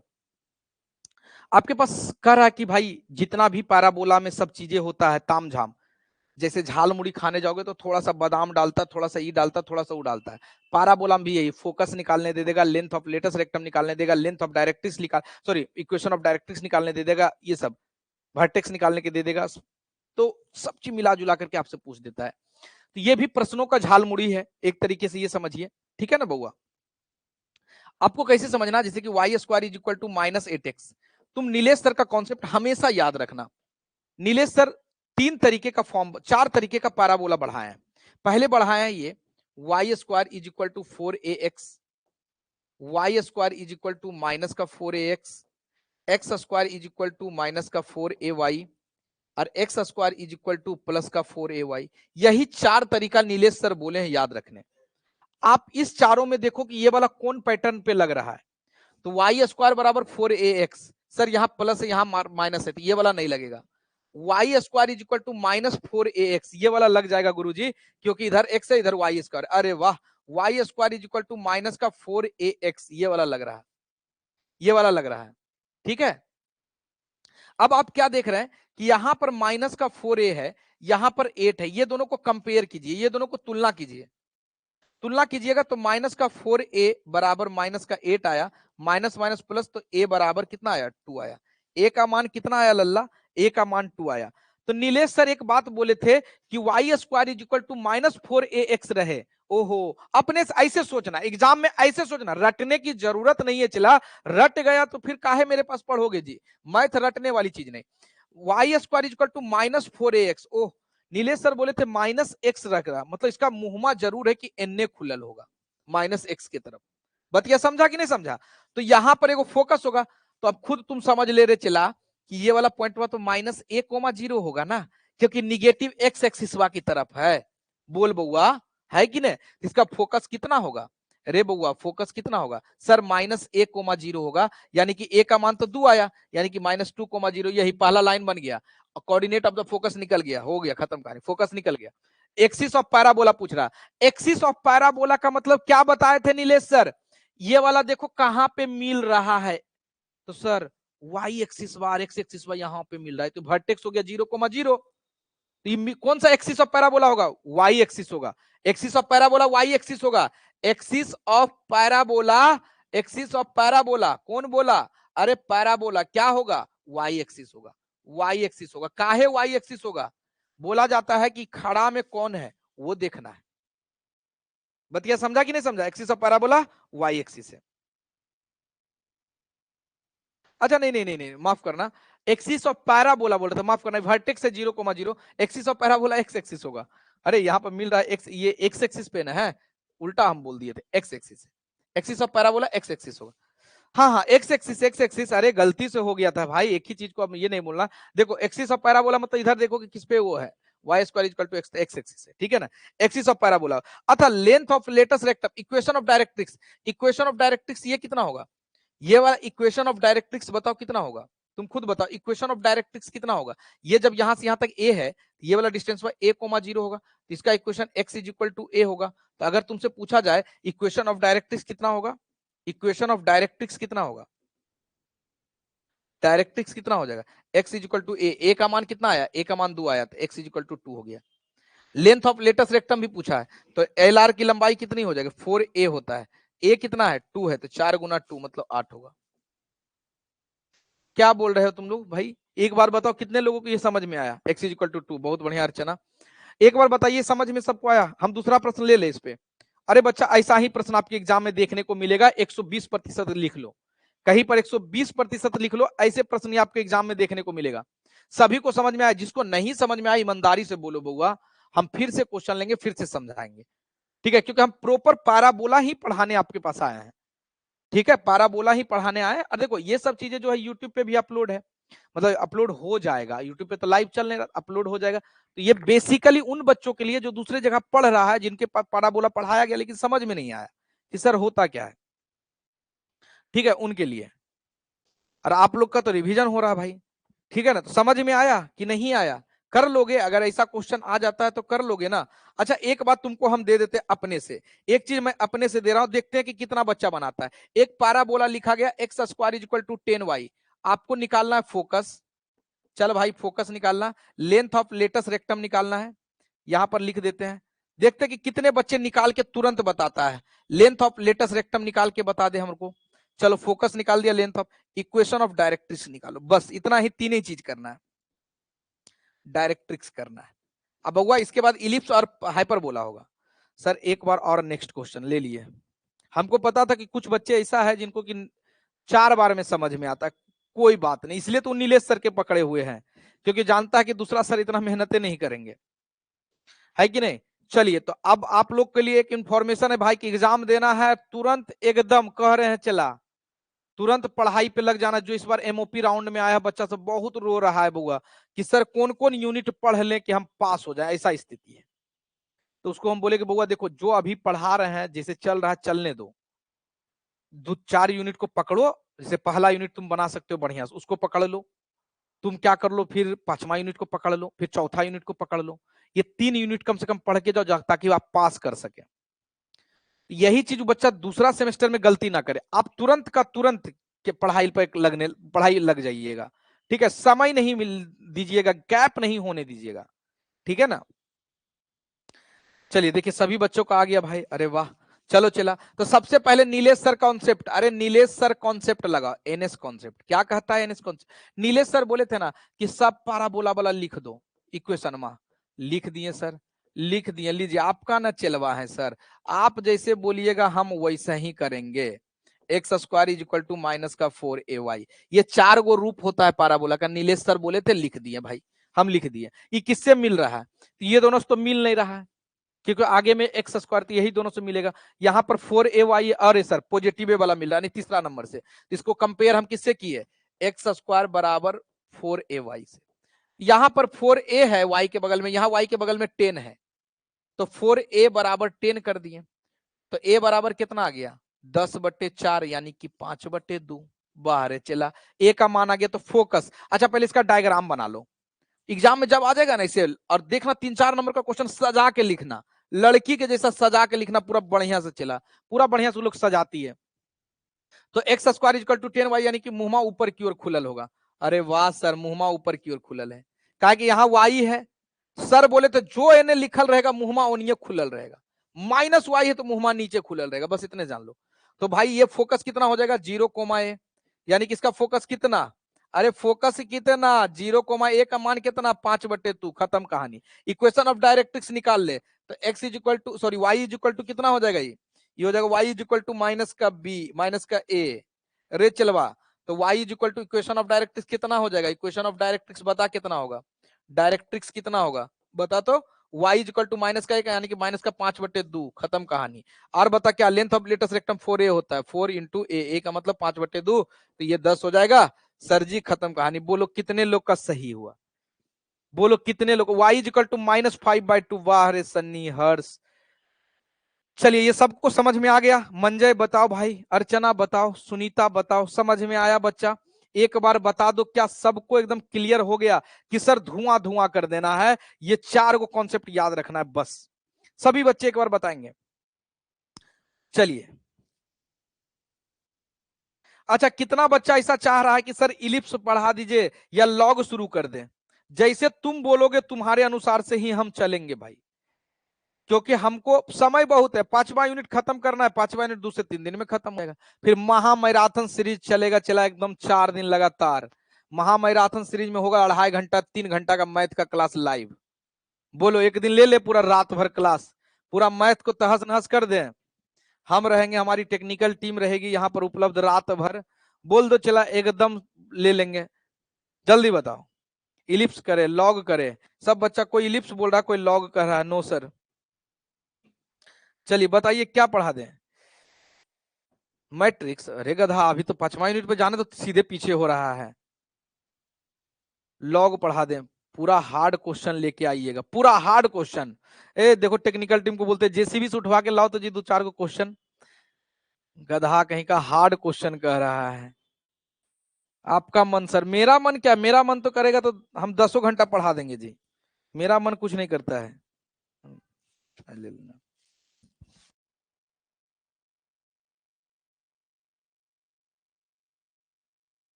आपके पास कह रहा है कि भाई जितना भी पैराबोला में सब चीजें होता है तामझाम, जैसे झाल मुड़ी खाने जाओगे तो थोड़ा सा बादाम डालता, थोड़ा सा ई डालता, थोड़ा सा वो डालता है। पैराबोला में भी यही, फोकस निकालने दे देगा, लेंथ ऑफ लेटस रेक्टम निकालने देगा, लेंथ ऑफ डायरेक्ट्रिक्स निकाल, सॉरी इक्वेशन ऑफ डायरेक्ट्रिक्स निकालने दे देगा, ये सब वर्टेक्स निकालने के दे देगा, तो सब चीज मिला जुला करके आपसे पूछ देता है। तो ये भी प्रश्नों का झाल मुड़ी है एक तरीके से, ये समझिए, ठीक है ना बउआ। आपको कैसे समझना, जैसे कि y square is equal to minus 8x। तुम नीलेश सर का कॉन्सेप्ट हमेशा याद रखना। नीलेश सर 4 तरीके का पैराबोला बढ़ाए हैं। पहले बढ़ाए हैं ये y square is equal to 4ax, y square is equal to minus का 4ax, x square is equal to minus का 4ay और x square is equal to plus का 4ay। यही 4 तरीका नीलेश सर बोले हैं याद रखने। आप इस चारों में देखो कि ये वाला कौन पैटर्न पे लग रहा है। तो वाई स्क्वायर बराबर 4ax, सर यहाँ प्लस है यहाँ माइनस है, तो ये वाला नहीं लगेगा। Y square is equal to minus 4ax, ये वाला लग जाएगा गुरुजी, क्योंकि इधर x है इधर वाई स्क्वायर। अरे वाह, y square is equal to minus का 4ax, ये वाला लग रहा है, ये वाला लग रहा है। ठीक है, अब आप क्या देख रहे हैं कि यहां पर माइनस का 4a है, यहां पर 8 है। ये दोनों को कंपेयर कीजिए, ये दोनों को तुलना कीजिए। तुलना कीजिएगा तो माइनस का 4a बराबर माइनस का 8 आया, माइनस माइनस प्लस, तो a बराबर कितना आया 2 आया। a का मान कितना आया लल्ला, a का मान 2 आया। तो नीलेश सर एक बात बोले थे कि y square is equal to minus 4ax रहे। ओहो, अपने से ऐसे सोचना, एग्जाम में ऐसे सोचना, रटने की जरूरत नहीं है। चला रट गया तो फिर काहे मेरे पास पढ़ोगे जी, मैथ रटने वाली चीज नहीं। Y square is equal to minus 4ax, ओह नीलेश सर बोले थे माइनस एक्स रख रहा, मतलब इसका मुहमा जरूर है कि एन ए खुलल होगा माइनस एक्स की तरफ। बतिया समझा कि नहीं समझा। तो यहां पर एगो फोकस होगा, तो अब खुद तुम समझ ले रहे चला कि ये वाला पॉइंट तो माइनस 1,0 होगा ना, क्योंकि निगेटिव एक्स एक्सिसवा की तरफ है। बोल बउआ, है कि नहीं। इसका फोकस कितना होगा, अरे बउआ फोकस कितना होगा सर, माइनस 1,0 होगा, यानी कि ए का मान तो 2 आया, यानी कि माइनस 2,0, यही पहला लाइन बन गया। कोऑर्डिनेट ऑफ द फोकस निकल गया, हो गया खत्म कहानी, फोकस निकल गया। एक्सिस ऑफ पैराबोला पूछ रहा, एक्सिस ऑफ पैराबोला का मतलब क्या बताए थे नीलेश सर, ये वाला देखो कहां पे मिल रहा है। तो सर वाई एक्सिस बार एक्स एक्सिस यहां पे मिल रहा है, तो वर्टेक्स हो गया 0,0। तो कौन सा एक्सिस ऑफ पैराबोला होगा, वाई एक्सिस होगा। Axis of parabola y axis होगा। Axis of parabola, axis of parabola कौन बोला, अरे पैराबोला क्या होगा, वाई एक्सिस होगा। वाई एक्सिस होगा, काहे वाई एक्सिस होगा, बोला जाता है कि खड़ा में कौन है वो देखना है। बतिया समझा कि नहीं समझा, axis of parabola y axis है। अच्छा नहीं नहीं नहीं नहीं माफ करना, एक्सिस ऑफ पैराबोला बोल रहा था, माफ करना, वर्टेक्स है 0,0, axis of parabola x axis होगा। अरे यहाँ पर मिल रहा है एक्स, ये एक्स एक्सिस पे ना है, उल्टा हम बोल दिए थे, एक्स एक्सिस है, axis of parabola x axis होगा। हाँ हाँ एक्स एक्सिस एक्स एक्सिस, अरे गलती से हो गया था भाई, एक ही चीज को अब ये नहीं बोलना। देखो एक्सिस ऑफ पैराबोला मतलब इधर देखो कि किस पे वो है, y square equal to x axis है, ठीक है ना, एक्सिस ऑफ पैराबोला। अच्छा length of latus rectum, equation of directrix, equation of directrix ये कितना होगा, ये वाला इक्वेशन ऑफ डायरेक्ट्रिक्स बताओ कितना होगा, तुम खुद बताओ इक्वेशन ऑफ डायरेक्ट्रिक्स कितना होगा। ये जब यहां से यहां तक ए है, ये वाला डिस्टेंस a,0 होगा, तो इसका equation x is equal to a होगा। तो अगर तुमसे पूछा जाए इक्वेशन ऑफ डायरेक्ट्रिक्स कितना होगा, इक्वेशन ऑफ डायरेक्ट्रिक्स कितना होगा, डायरेक्ट्रिक्स कितना हो जाएगा, x इज इक्वल टू ए का मान कितना आया, a का मान 2 आया, तो x इज इक्वल टू 2 हो गया। लेंथ ऑफ लेटस रेक्टम भी पूछा है, तो एल आर की लंबाई कितनी हो जाएगी, 4a होता है, a कितना है 2 है, तो 4 गुना 2 मतलब 8 होगा। क्या बोल रहे हो तुम लोग भाई, एक बार बताओ कितने लोगों को ये समझ में आया, x इज इक्वल टू 2, बहुत बढ़िया अर्चना, एक बार बताइए समझ में सबको आया। हम दूसरा प्रश्न ले ले इस पे। अरे बच्चा ऐसा ही प्रश्न आपके एग्जाम में देखने को मिलेगा, 120% लिख लो, कहीं पर 120% लिख लो, ऐसे प्रश्न आपके एग्जाम में देखने को मिलेगा। सभी को समझ में आया, जिसको नहीं समझ में आया ईमानदारी से बोलो बउआ, हम फिर से क्वेश्चन लेंगे, फिर से समझाएंगे, ठीक है, क्योंकि हम प्रॉपर पैराबोला ही पढ़ाने आपके पास आए हैं, ठीक है, पैराबोला ही पढ़ाने आए। और देखो ये सब चीजें जो है यूट्यूब पे भी अपलोड है, मतलब अपलोड हो जाएगा, यूट्यूब पे तो लाइव चल रहा, अपलोड हो जाएगा। तो ये बेसिकली उन बच्चों के लिए जो दूसरे जगह पढ़ रहा है, जिनके पास पैराबोला पढ़ाया गया लेकिन समझ में नहीं आया कि सर होता क्या है, ठीक है, उनके लिए। और आप लोग का तो रिवीजन हो रहा है भाई, ठीक है ना, तो समझ में आया कि नहीं आया, कर लोगे, अगर ऐसा क्वेश्चन आ जाता है तो कर लोगे ना। अच्छा एक बात तुमको हम दे देते अपने से, एक चीज मैं अपने से दे रहा हूं, देखते हैं कि कितना बच्चा बनाता है। एक पैराबोला लिखा गया x square is equal to 10y, आपको निकालना है फोकस, चल भाई फोकस निकालना, लेंथ ऑफ लेटस रेक्टम निकालना है, यहां पर लिख देते हैं, देखते हैं कि कितने बच्चे निकाल के तुरंत बताता है, लेंथ ऑफ लेटस रेक्टम निकाल के बता दे हमको। चलो फोकस निकाल दिया, length of, equation of directrix निकालो, बस इतना ही, तीन ही चीज करना है, डायरेक्ट्रिक्स करना है। अब हुआ इसके बाद इलिप्स और हाइपरबोला होगा। सर एक बार और नेक्स्ट क्वेश्चन ले लिए, हमको पता था कि कुछ बच्चे ऐसा है जिनको कि 4 बार में समझ में आता है, कोई बात नहीं, इसलिए तो नीलेश सर के पकड़े हुए हैं, क्योंकि जानता है कि दूसरा सर इतना मेहनतें नहीं करेंगे, है कि नहीं। चलिए, तो अब आप लोग के लिए एक इंफॉर्मेशन है भाई कि एग्जाम देना है तुरंत, एकदम कह रहे हैं चला तुरंत पढ़ाई पे लग जाना। जो इस बार एमओपी राउंड में आया बच्चा सब बहुत रो रहा है बुआ कि सर कौन कौन यूनिट पढ़ लें कि हम पास हो जाए, ऐसा स्थिति है। तो उसको हम बोले कि बुआ देखो, जो अभी पढ़ा रहे हैं जैसे चल रहा है चलने दो, 4 यूनिट को पकड़ो, जैसे पहला यूनिट तुम बना सकते हो बढ़िया से, उसको पकड़ लो, तुम क्या कर लो, फिर 5वां यूनिट को पकड़ लो, फिर चौथा यूनिट को पकड़ लो, ये 3 यूनिट कम से कम पढ़ के जाओ ताकि आप पास कर सके। यही चीज बच्चा दूसरा सेमेस्टर में गलती ना करे, आप तुरंत का तुरंत के पढ़ाई लग जाइएगा, ठीक है, समय नहीं मिल दीजिएगा, गैप नहीं होने दीजिएगा, ठीक है ना। चलिए देखिए सभी बच्चों का आ गया भाई, अरे वाह, चलो चला। तो सबसे पहले नीलेश सर कॉन्सेप्ट, अरे नीलेश सर कॉन्सेप्ट लगा, एनएस कॉन्सेप्ट क्या कहता है, एनएस कॉन्सेप्ट। नीलेश सर बोले थे ना कि सब पाराबोला वाला लिख दो इक्वेशन में, लिख दिए सर, लिख दिए, लीजिए आपका ना चलवा है सर, आप जैसे बोलिएगा हम वैसा ही करेंगे। X square is equal to minus का 4ay, ये 4 गो रूप होता है पाराबोला का, नीलेश सर बोले थे लिख दिए भाई, हम लिख दिए। ये किससे मिल रहा है, तो ये दोनों से तो मिल नहीं रहा है, क्योंकि आगे में एक्स स्क्वायर, तो यही दोनों से मिलेगा। यहाँ पर 4ay, अरे सर पॉजिटिव वाला मिल रहा है तीसरा नंबर से, इसको कंपेयर हम किससे किए, एक्स स्क्वायर बराबर 4ay से। यहाँ पर 4a है y के बगल में, यहाँ y के बगल में 10 है, तो 4a बराबर 10 कर दिए, तो a बराबर कितना आ गया 10/4 यानी कि 5/2। बाहर चला, a का मान आ गया, तो फोकस। अच्छा पहले इसका डायग्राम बना लो, एग्जाम में जब आ जाएगा ना इसे, और देखना 3-4 नंबर का क्वेश्चन सजा के लिखना, लड़की के जैसा सजा के लिखना, पूरा बढ़िया से चला, पूरा बढ़िया से लोग सजाती है। तो x square equal to 10y यानी कि मुहमा ऊपर की ओर खुलल होगा। अरे वाह सर, मुहमा ऊपर की ओर खुलल है, कहा कि यहाँ y है, सर बोले तो जो एने लिखल रहेगा मुहमा ओनिए खुलल रहेगा, -y है तो मुहमा नीचे खुलल रहेगा, बस इतने जान लो। तो भाई ये फोकस कितना हो जाएगा 0, यानी कि इसका फोकस कितना, अरे फोकस कितना 0, का मान कितना 5/2, खत्म कहानी। इक्वेशन ऑफ डायरेक्ट्रिक्स निकाल ले, तो x is equal to sorry y is equal to कितना हो जाएगा, ये हो जाएगा y is equal to minus का b माइनस का a, रे चलवा। तो y is equal to equation of directrix कितना हो जाएगा, इक्वेशन ऑफ डायरेक्ट्रिक्स बता कितना होगा, डायरेक्ट्रिक्स कितना होगा बता, तो y is equal to minus का 1 यानी कि माइनस का 5/2, खत्म कहानी। और बता क्या length of latus rectum 4a होता है, 4 इंटू a का मतलब 5/2, तो ये 10 हो जाएगा सर जी, खत्म कहानी। बोलो कितने लोग का सही हुआ, बोलो कितने लोग, y इज इक्वल टू -5/2, वाह रे सन्नी हर्ष। चलिए ये सबको समझ में आ गया, मंजय बताओ भाई, अर्चना बताओ, सुनीता बताओ, समझ में आया बच्चा, एक बार बता दो क्या सबको एकदम क्लियर हो गया कि सर धुआं धुआं कर देना है, ये 4 को कॉन्सेप्ट याद रखना है बस, सभी बच्चे एक बार बताएंगे। चलिए अच्छा, कितना बच्चा ऐसा चाह रहा है कि सर इलिप्स पढ़ा दीजिए या लॉग शुरू कर दें, जैसे तुम बोलोगे तुम्हारे अनुसार से ही हम चलेंगे भाई, क्योंकि हमको समय बहुत है, 5वां यूनिट खत्म करना है, 5वां यूनिट 2 से 3 दिन में खत्म होगा, फिर महा मैराथन सीरीज चलेगा, चला एकदम 4 दिन लगातार। महा मैराथन सीरीज में होगा 2.5 घंटा 3 घंटा का मैथ का क्लास लाइव। बोलो एक दिन ले ले पूरा रात भर क्लास, पूरा मैथ को तहस नहस कर दें, हम रहेंगे, हमारी टेक्निकल टीम रहेगी यहाँ पर उपलब्ध रात भर, बोल दो चला एकदम ले लेंगे। जल्दी बताओ, इलिप्स करे लॉग करे, सब बच्चा, कोई इलिप्स बोल रहा है कोई लॉग कर रहा है, नो सर। चलिए बताइए क्या पढ़ा दें, मैट्रिक्स, अरे गधा अभी तो 5वां यूनिट पे जाने तो सीधे पीछे हो रहा है, लॉग पढ़ा दें, पूरा हार्ड क्वेश्चन लेके आइएगा, पूरा हार्ड क्वेश्चन। ए देखो टेक्निकल टीम को बोलते हैं जेसीबी से उठवा के लाओ तो जी 2-4 को क्वेश्चन, गधा कहीं का हार्ड क्वेश्चन कह रहा है। आपका मन सर, मेरा मन क्या, मेरा मन तो करेगा तो हम 10 घंटा पढ़ा देंगे जी, मेरा मन कुछ नहीं करता है। ले लेना।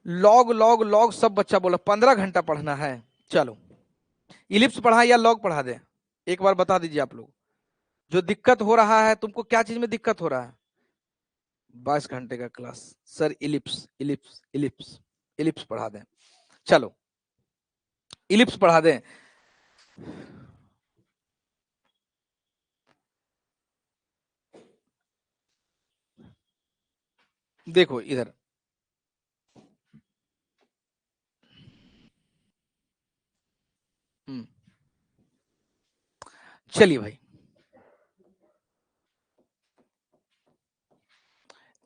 लॉग लॉग लॉग सब बच्चा बोला 15 घंटा पढ़ना है। चलो इलिप्स पढ़ा या लॉग पढ़ा दे, एक बार बता दीजिए आप लोग, जो दिक्कत हो रहा है तुमको, क्या चीज में दिक्कत हो रहा है। 22 घंटे का class sir, ellipse ellipse ellipse ellipse पढ़ा दें, चलो इलिप्स पढ़ा दें। देखो इधर चलिए भाई,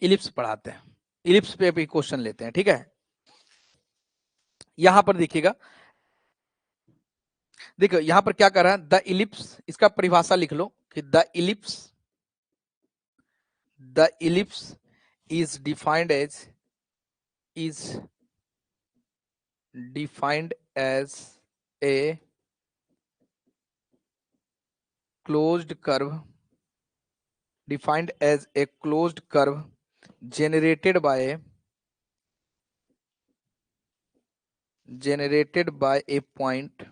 इलिप्स पढ़ाते हैं, इलिप्स पे भी क्वेश्चन लेते हैं, ठीक है। यहां पर देखिएगा, देखो यहां पर क्या कर रहा है, द इलिप्स, इसका परिभाषा लिख लो कि the ellipse is defined as a closed curve defined as a closed curve generated by a point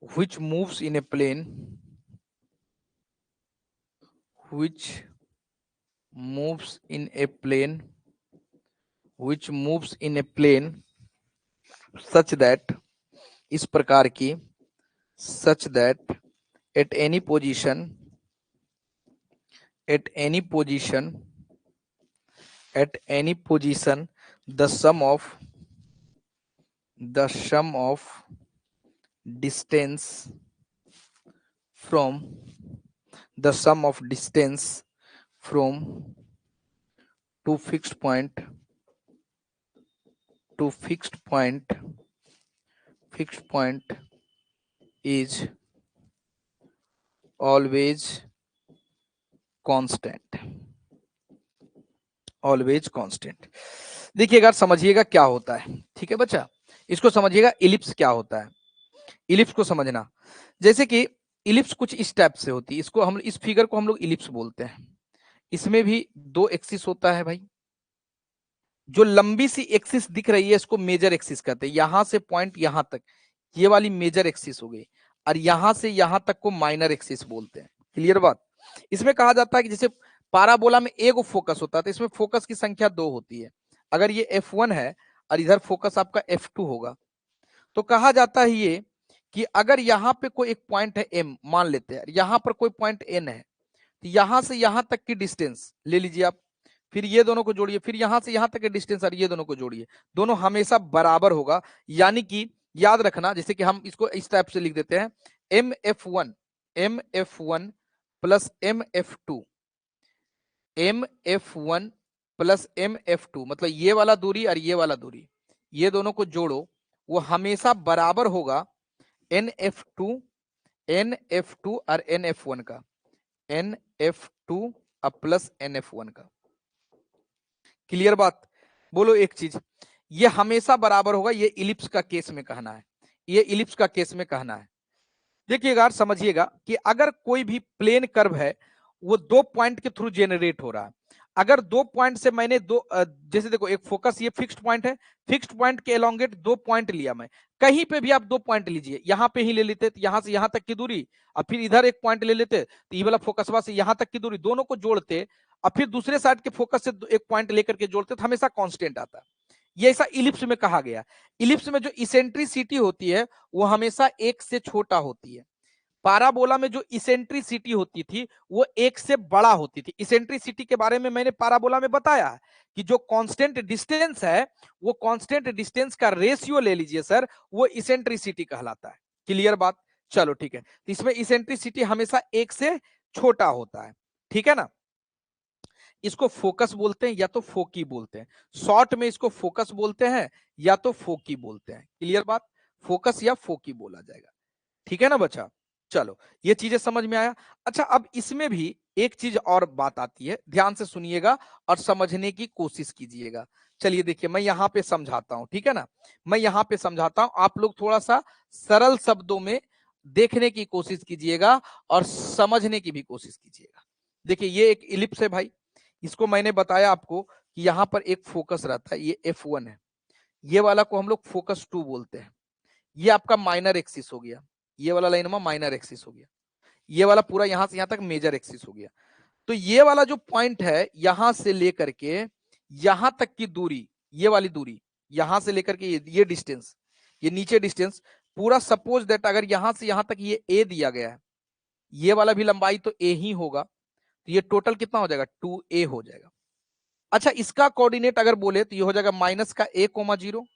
which moves in a plane which moves in a plane such that, इस प्रकार की, such that at any position the sum of distance from two fixed point is always constant। देखिएगा, समझिएगा क्या होता है, ठीक है बच्चा, इसको समझिएगा, इलिप्स क्या होता है। इलिप्स को समझना, जैसे कि इलिप्स कुछ इस टाइप से होती है, इसको हम, इस फिगर को हम लोग इलिप्स बोलते हैं। इसमें भी दो एक्सिस होता है भाई, जो लंबी सी एक्सिस दिख रही है इसको मेजर एक्सिस कहते हैं, यहां से पॉइंट यहां तक, ये वाली मेजर एक्सिस हो गई, और यहां से यहां तक को माइनर एक्सिस बोलते हैं। क्लियर बात। इसमें कहा जाता है कि जैसे पाराबोला में एक फोकस होता है, तो इसमें फोकस की संख्या 2 होती है। अगर ये F1 है और इधर फोकस आपका F2 होगा, तो कहा जाता है ये कि अगर यहाँ पे कोई एक पॉइंट है M, मान लेते हैं यहाँ पर कोई पॉइंट N है, तो यहां से यहां तक की डिस्टेंस ले लीजिए आप, फिर ये दोनों को जोड़िए, फिर यहां से यहां तक की डिस्टेंस और ये दोनों को जोड़िए, दोनों हमेशा बराबर होगा। यानी कि याद रखना, जैसे कि हम इसको इस टाइप से लिख देते हैं, MF1 plus MF2, MF1 plus MF2, मतलब ये वाला दूरी और ये वाला दूरी, ये दोनों को जोड़ो, वो हमेशा बराबर होगा NF2 और NF1 का, NF2 प्लस NF1 का। क्लियर बात। बोलो एक चीज, ये हमेशा बराबर होगा, ये इलिप्स का केस में कहना है, ये इलिप्स का केस में कहना है। देखिएगा, समझिएगा कि अगर कोई भी प्लेन कर्व है, वो दो पॉइंट के थ्रू जेनरेट हो रहा है। अगर दो पॉइंट से मैंने जैसे देखो, एक फोकस, ये फिक्स्ड पॉइंट है, फिक्स्ड पॉइंट के एलोंगेट दो पॉइंट लिया मैं, कहीं पे भी आप दो पॉइंट लीजिए, यहां पे ही ले लेते तो यहां से यहां तक की दूरी, और फिर इधर एक पॉइंट ले लेते तो ये वाला फोकसवा से यहां तक की दूरी, दोनों को जोड़ते, और फिर दूसरे साइड के फोकस से एक पॉइंट लेकर के जोड़ते, तो हमेशा कांस्टेंट आता है। ये ऐसा इलिप्स में कहा गया। इलिप्स में जो इसेंट्रिसिटी होती है वो हमेशा एक से छोटा होती है। पाराबोला में जो इसेंट्रिसिटी होती थी वो एक से बड़ा होती थी। इसेंट्रिसिटी के बारे में मैंने पाराबोला में बताया कि जो कांस्टेंट डिस्टेंस है, वो कांस्टेंट डिस्टेंस का रेशियो ले लीजिए सर, वो इसेंट्रिसिटी कहलाता है। क्लियर बात। चलो ठीक है, तो इसमें इसेंट्रिसिटी हमेशा एक से छोटा होता है, ठीक है ना। इसको फोकस बोलते हैं या तो फोकी बोलते हैं, शॉर्ट में इसको फोकस बोलते हैं या तो फोकी बोलते हैं। क्लियर बात, फोकस या फोकी बोला जाएगा, ठीक है ना बच्चा। चलो, ये चीजें समझ में आया। अच्छा, अब इसमें भी एक चीज और बात आती है, ध्यान से सुनिएगा और समझने की कोशिश कीजिएगा। चलिए देखिए, मैं यहां पे समझाता हूं, ठीक है ना, मैं यहां पे समझाता हूं, आप लोग थोड़ा सा सरल शब्दों में देखने की कोशिश कीजिएगा और समझने की भी कोशिश कीजिएगा। देखिए, ये एक इलिप्स है भाई, इसको मैंने बताया आपको कि यहां पर एक फोकस रहता है, ये F1 है, ये वाला को हम लोग फोकस 2 बोलते हैं। ये आपका माइनर एक्सिस हो गया, ये वाला लाइन में माइनर एक्सिस हो गया, ये वाला पूरा यहां से यहां तक मेजर एक्सिस हो गया। तो ये वाला जो पॉइंट है, यहां से लेकर के यहां तक की दूरी, ये वाली दूरी, यहां से लेकर के ये डिस्टेंस, ये नीचे डिस्टेंस, पूरा सपोज दैट अगर यहां से यहां तक ये ए दिया गया है, ये वाला भी लंबाई तो ए ही होगा, तो ये टोटल कितना हो जाएगा 2a हो जाएगा। अच्छा इसका कोऑर्डिनेट अगर बोले तो ये हो जाएगा माइनस का a कोमा 0,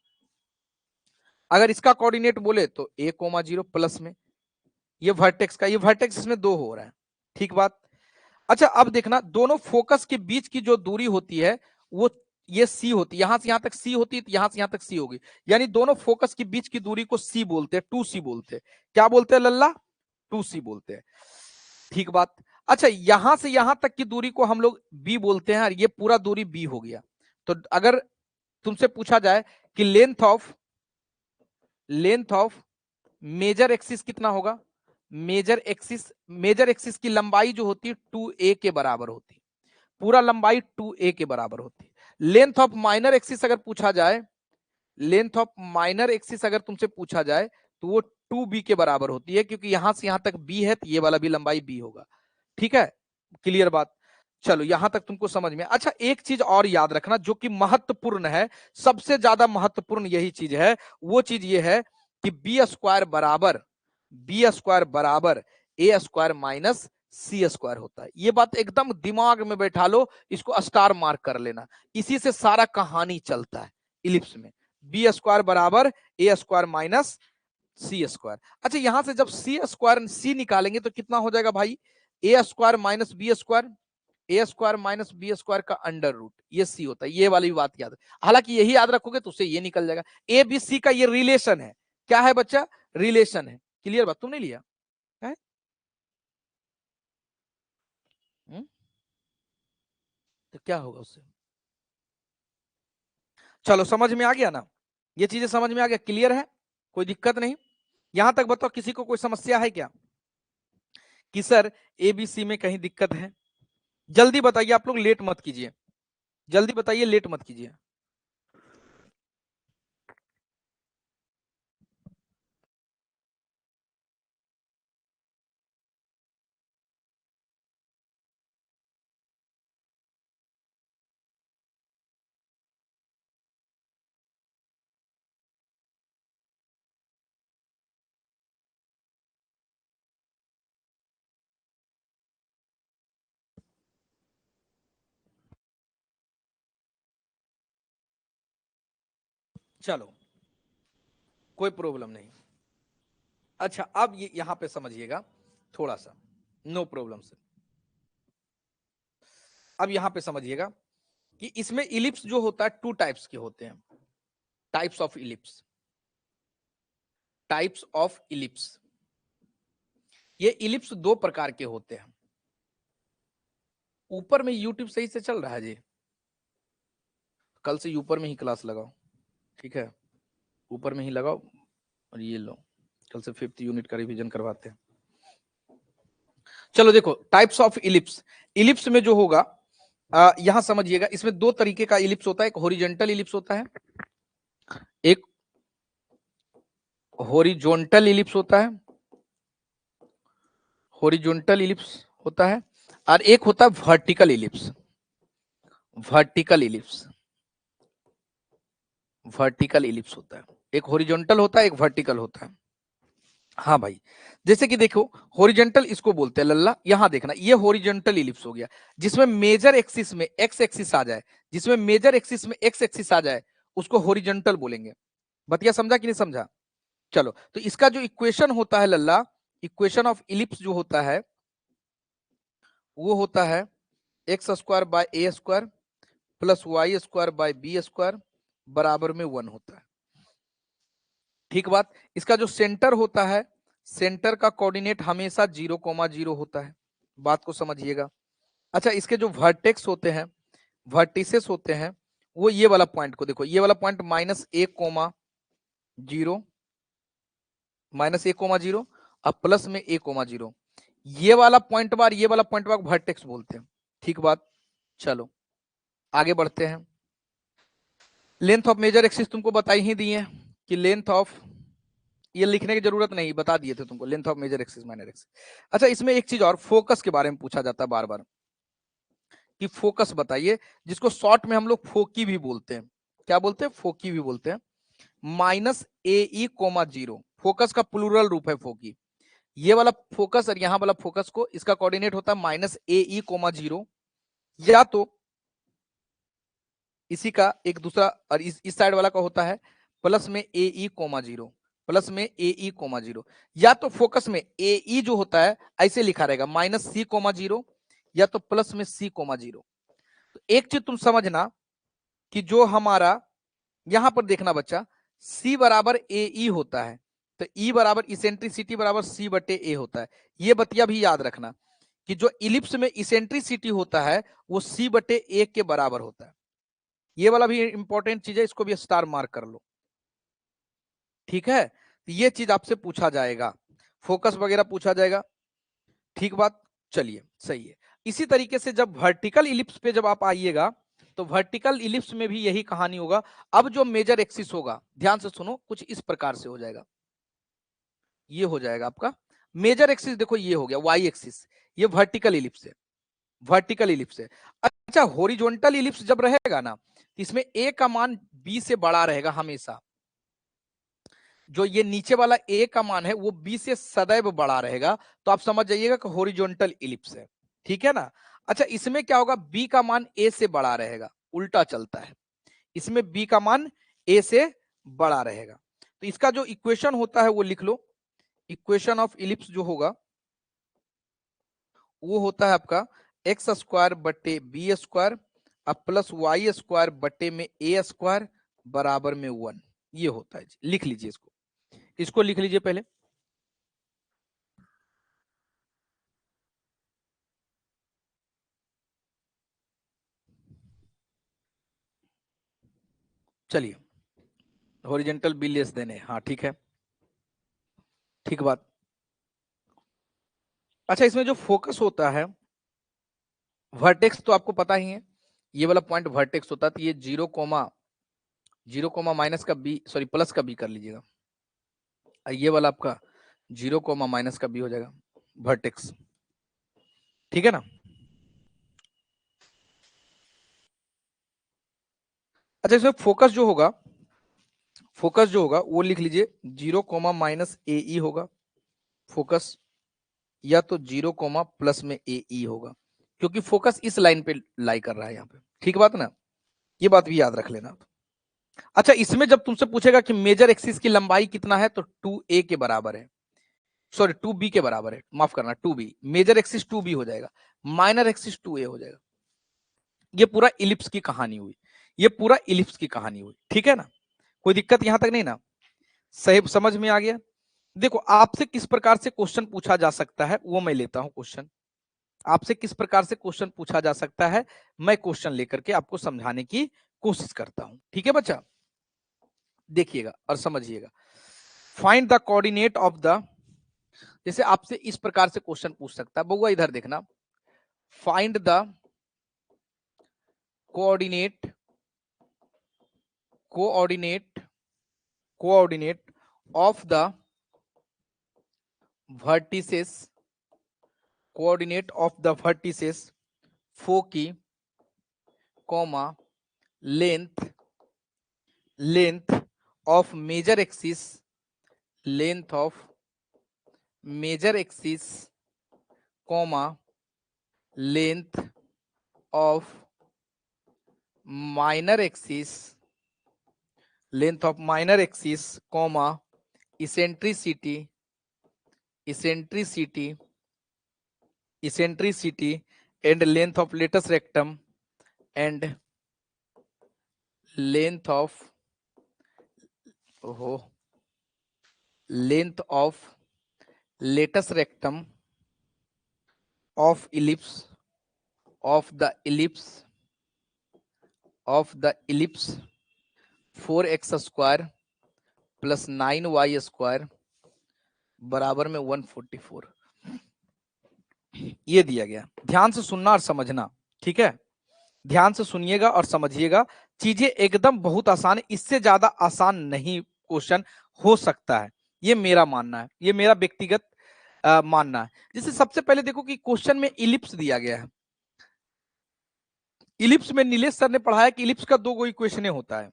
अगर इसका कोऑर्डिनेट बोले तो a कोमा 0 प्लस में ये वर्टेक्स का, ये वर्टेक्स इसमें 2 हो रहा है, ठीक बात। अच्छा अब देखना दोनों फोकस के बीच की जो दूरी होती है वो ये c होती है, यहां से यहां तक c होती है, तो यहां से यहां तक c होगी, यानी दोनों फोकस के बीच की दूरी को c बोलते हैं, 2c बोलते हैं। क्या बोलते हैं लल्ला? 2c बोलते हैं, ठीक बात। अच्छा यहां से यहां तक की दूरी को हम लोग b बोलते हैं, और ये पूरा दूरी b हो गया। तो अगर तुमसे पूछा जाए कि लेंथ ऑफ मेजर एक्सिस कितना होगा, मेजर एक्सिस की लंबाई जो होती है 2a के बराबर होती है, पूरा लंबाई 2a के बराबर होती है। लेंथ ऑफ माइनर एक्सिस अगर पूछा जाए, लेंथ ऑफ माइनर एक्सिस अगर तुमसे पूछा जाए तो वो 2b के बराबर होती है, क्योंकि यहां से यहां तक b है तो ये वाला भी लंबाई b होगा, ठीक है, क्लियर बात। चलो यहां तक तुमको समझ में। अच्छा एक चीज और याद रखना जो कि महत्वपूर्ण है, सबसे ज्यादा महत्वपूर्ण यही चीज है, वो चीज ये है कि बी स्क्वायर बराबर ए स्क्वायर माइनस सी स्क्वायर होता है। ये बात एकदम दिमाग में बैठा लो, इसको स्टार मार्क कर लेना, इसी से सारा कहानी चलता है इलिप्स में। बी स्क्वायर बराबर ए स्क्वायर माइनस सी स्क्वायर। अच्छा यहां से जब सी स्क्वायर सी निकालेंगे तो कितना हो जाएगा भाई, ए स्क्वायर माइनस बी स्क्वायर, ए स्क्वायर माइनस बी स्क्वायर का अंडर रूट, ये सी होता है, ये वाली बात याद है। हालांकि यही याद रखोगे तो उससे ये निकल जाएगा, ए बी सी का ये रिलेशन है, क्या है बच्चा, रिलेशन है, क्लियर बात। तुमने लिया है? तो क्या होगा उससे, चलो समझ में आ गया ना, ये चीजें समझ में आ गया, क्लियर है, कोई दिक्कत नहीं। यहां तक बताओ किसी को कोई समस्या है क्या कि सर एबीसी में कहीं दिक्कत है? जल्दी बताइए, आप लोग लेट मत कीजिए, जल्दी बताइए, लेट मत कीजिए। चलो कोई प्रॉब्लम नहीं। अच्छा अब ये यहां पे समझिएगा थोड़ा सा, नो प्रॉब्लम से। अब यहां पे समझिएगा कि इसमें इलिप्स जो होता है 2 टाइप्स के होते हैं, types of ellipse, types of ellipse. ये इलिप्स 2 प्रकार के होते हैं। ऊपर में यूट्यूब सही से चल रहा है जी? कल से ऊपर में ही क्लास लगाओ, ठीक है, ऊपर में ही लगाओ, और ये लो कल से 5th यूनिट का रिवीजन करवाते हैं। चलो देखो टाइप्स ऑफ इलिप्स, इलिप्स में जो होगा यहां समझिएगा, इसमें 2 तरीके का इलिप्स होता है, एक हॉरिजॉन्टल इलिप्स होता है, एक हॉरिजॉन्टल इलिप्स होता है, हॉरिजॉन्टल इलिप्स होता है, और एक होता है vertical ellipse, vertical ellipse, vertical ellipse होता है, एक हॉरिजॉन्टल होता है, एक वर्टिकल होता है। हाँ भाई, जैसे कि देखो हॉरिजॉन्टल इसको बोलते हैं लल्ला, यहां देखना ये हॉरिजॉन्टल इलिप्स हो गया, जिसमें मेजर एक्सिस में एक्स एक्सिस आ जाए, जिसमें मेजर एक्सिस में एक्स एक्सिस आ जाए उसको हॉरिजॉन्टल बोलेंगे। बतिया समझा कि नहीं समझा? चलो तो इसका जो इक्वेशन होता है लल्ला, इक्वेशन ऑफ इलिप्स जो होता है वो होता है x square by a square plus y square by b square बराबर में 1 होता है, ठीक बात। इसका जो सेंटर होता है, सेंटर का कोऑर्डिनेट हमेशा 0,0 होता है, बात को समझिएगा। अच्छा इसके जो वर्टेक्स होते हैं, वर्टिसेस होते हैं, वो ये वाला पॉइंट को देखो, ये वाला पॉइंट -1,0 -1,0 और प्लस में 1,0, ये वाला पॉइंट बार, ये वाला पॉइंट बार वर्टेक्स बोलते हैं, ठीक बात। चलो आगे बढ़ते हैं। लेंथ ऑफ मेजर एक्सिस तुमको बताई ही दी है कि लेंथ ऑफ, ये लिखने की जरूरत नहीं, बता दिए थे तुमको, length of major axis minor axis. अच्छा इसमें एक चीज और, फोकस के बारे में पूछा जाता है बार बार कि फोकस बताइए, जिसको शॉर्ट में हम लोग फोकी भी बोलते हैं, क्या बोलते हैं, फोकी भी बोलते हैं। -AE,0 फोकस का प्लूरल रूप है फोकी, ये वाला फोकस और यहां वाला फोकस को, इसका कोऑर्डिनेट होता है माइनस ए ई कोमा 0, या तो इसी का एक दूसरा, और इस साइड वाला का होता है प्लस में ए ई कोमा 0, प्लस में ए ई कोमा 0, या तो फोकस में ए ई जो होता है ऐसे लिखा रहेगा माइनस सी कोमा 0, या तो प्लस में सी कोमा 0। तो एक चीज तुम समझना कि जो हमारा यहां पर देखना बच्चा, C बराबर ए ई होता है, तो E बराबर इसेंट्रिसिटी बराबर C बटे ए होता है। ये बतिया भी याद रखना कि जो इलिप्स में इसेंट्रिसिटी होता है वो C बटे ए के बराबर होता है। ये वाला भी इंपॉर्टेंट चीज है, इसको भी स्टार मार्क कर लो, ठीक है। तो ये चीज आपसे पूछा जाएगा, फोकस वगैरह पूछा जाएगा, ठीक बात। चलिए सही है। इसी तरीके से जब वर्टिकल इलिप्स पे जब आप आइएगा तो वर्टिकल इलिप्स में भी यही कहानी होगा। अब जो मेजर एक्सिस होगा, ध्यान से सुनो, कुछ इस प्रकार से हो जाएगा, ये हो जाएगा आपका मेजर एक्सिस। देखो ये हो गया वाई एक्सिस, ये वर्टिकल इलिप्स है, वर्टिकल इलिप्स है। अच्छा, हॉरिजॉन्टल इलिप्स जब रहेगा ना, इसमें ए का मान बी से बड़ा रहेगा हमेशा। जो ये नीचे वाला ए का मान है वो बी से सदैव बड़ा रहेगा, तो आप समझ जाइएगा कि हॉरिजॉन्टल इलिप्स है, ठीक है ना। अच्छा, इसमें क्या होगा, बी का मान ए से बड़ा रहेगा, उल्टा चलता है, इसमें बी का मान ए से बड़ा रहेगा। तो इसका जो इक्वेशन होता है वो लिख लो, इक्वेशन ऑफ इलिप्स जो होगा वो होता है आपका एक्स स्क्वायर बटे बी स्क्वायर अब प्लस वाई स्क्वायर बटे में ए स्क्वायर बराबर में 1, ये होता है। लिख लीजिए इसको, इसको लिख लीजिए पहले। चलिए, हॉरिजॉन्टल बी लेस देन ए, हाँ ठीक है, ठीक बात। अच्छा, इसमें जो फोकस होता है, वर्टेक्स तो आपको पता ही है, ये वाला पॉइंट वर्टेक्स होता है, तो ये 0 माइनस का बी, सॉरी प्लस का बी कर लीजिएगा, ये वाला आपका 0 माइनस का बी हो जाएगा वर्टेक्स, ठीक है ना। अच्छा, इसमें फोकस जो होगा, फोकस जो होगा वो लिख लीजिए 0 माइनस ए ई होगा फोकस, या तो 0 प्लस में ए ई होगा, क्योंकि फोकस इस लाइन पे लाई कर रहा है यहाँ पे, ठीक बात ना, ये बात भी याद रख लेना आप। अच्छा, इसमें जब तुमसे पूछेगा कि मेजर एक्सिस की लंबाई कितना है, तो 2a के बराबर है, सॉरी 2b के बराबर है, माफ करना 2b, मेजर एक्सिस 2b हो जाएगा, माइनर एक्सिस 2a हो जाएगा। ये पूरा इलिप्स की कहानी हुई, ये पूरा इलिप्स की कहानी हुई, ठीक है ना। कोई दिक्कत यहां तक नहीं ना, सही समझ में आ गया। देखो, आपसे किस प्रकार से क्वेश्चन पूछा जा सकता है वो मैं लेता हूं क्वेश्चन, आपसे किस प्रकार से क्वेश्चन पूछा जा सकता है, मैं क्वेश्चन लेकर के आपको समझाने की कोशिश करता हूं, ठीक है बच्चा। देखिएगा और समझिएगा, find the coordinate of the, जैसे आपसे इस प्रकार से क्वेश्चन पूछ सकता है, बउआ इधर देखना, find the coordinate coordinate coordinate of the vertices, coordinate of the vertices foci comma length, length of major axis, length of major axis comma length of minor axis, length of minor axis comma eccentricity, eccentricity, eccentricity and length of latus rectum and length of, ओहो, length of latus rectum of ellipse, of the ellipse, of the ellipse 4x square plus 9y square बराबर में 144, ये दिया गया। ध्यान से सुनना और समझना, ठीक है, ध्यान से सुनिएगा और समझिएगा, चीजें एकदम बहुत आसान है, इससे ज्यादा आसान नहीं क्वेश्चन हो सकता है, ये मेरा मानना है, ये मेरा व्यक्तिगत मानना है। जैसे सबसे पहले देखो कि क्वेश्चन में इलिप्स दिया गया है, इलिप्स में नीलेश सर ने पढ़ाया कि इलिप्स का 2 इक्वेशन होता है,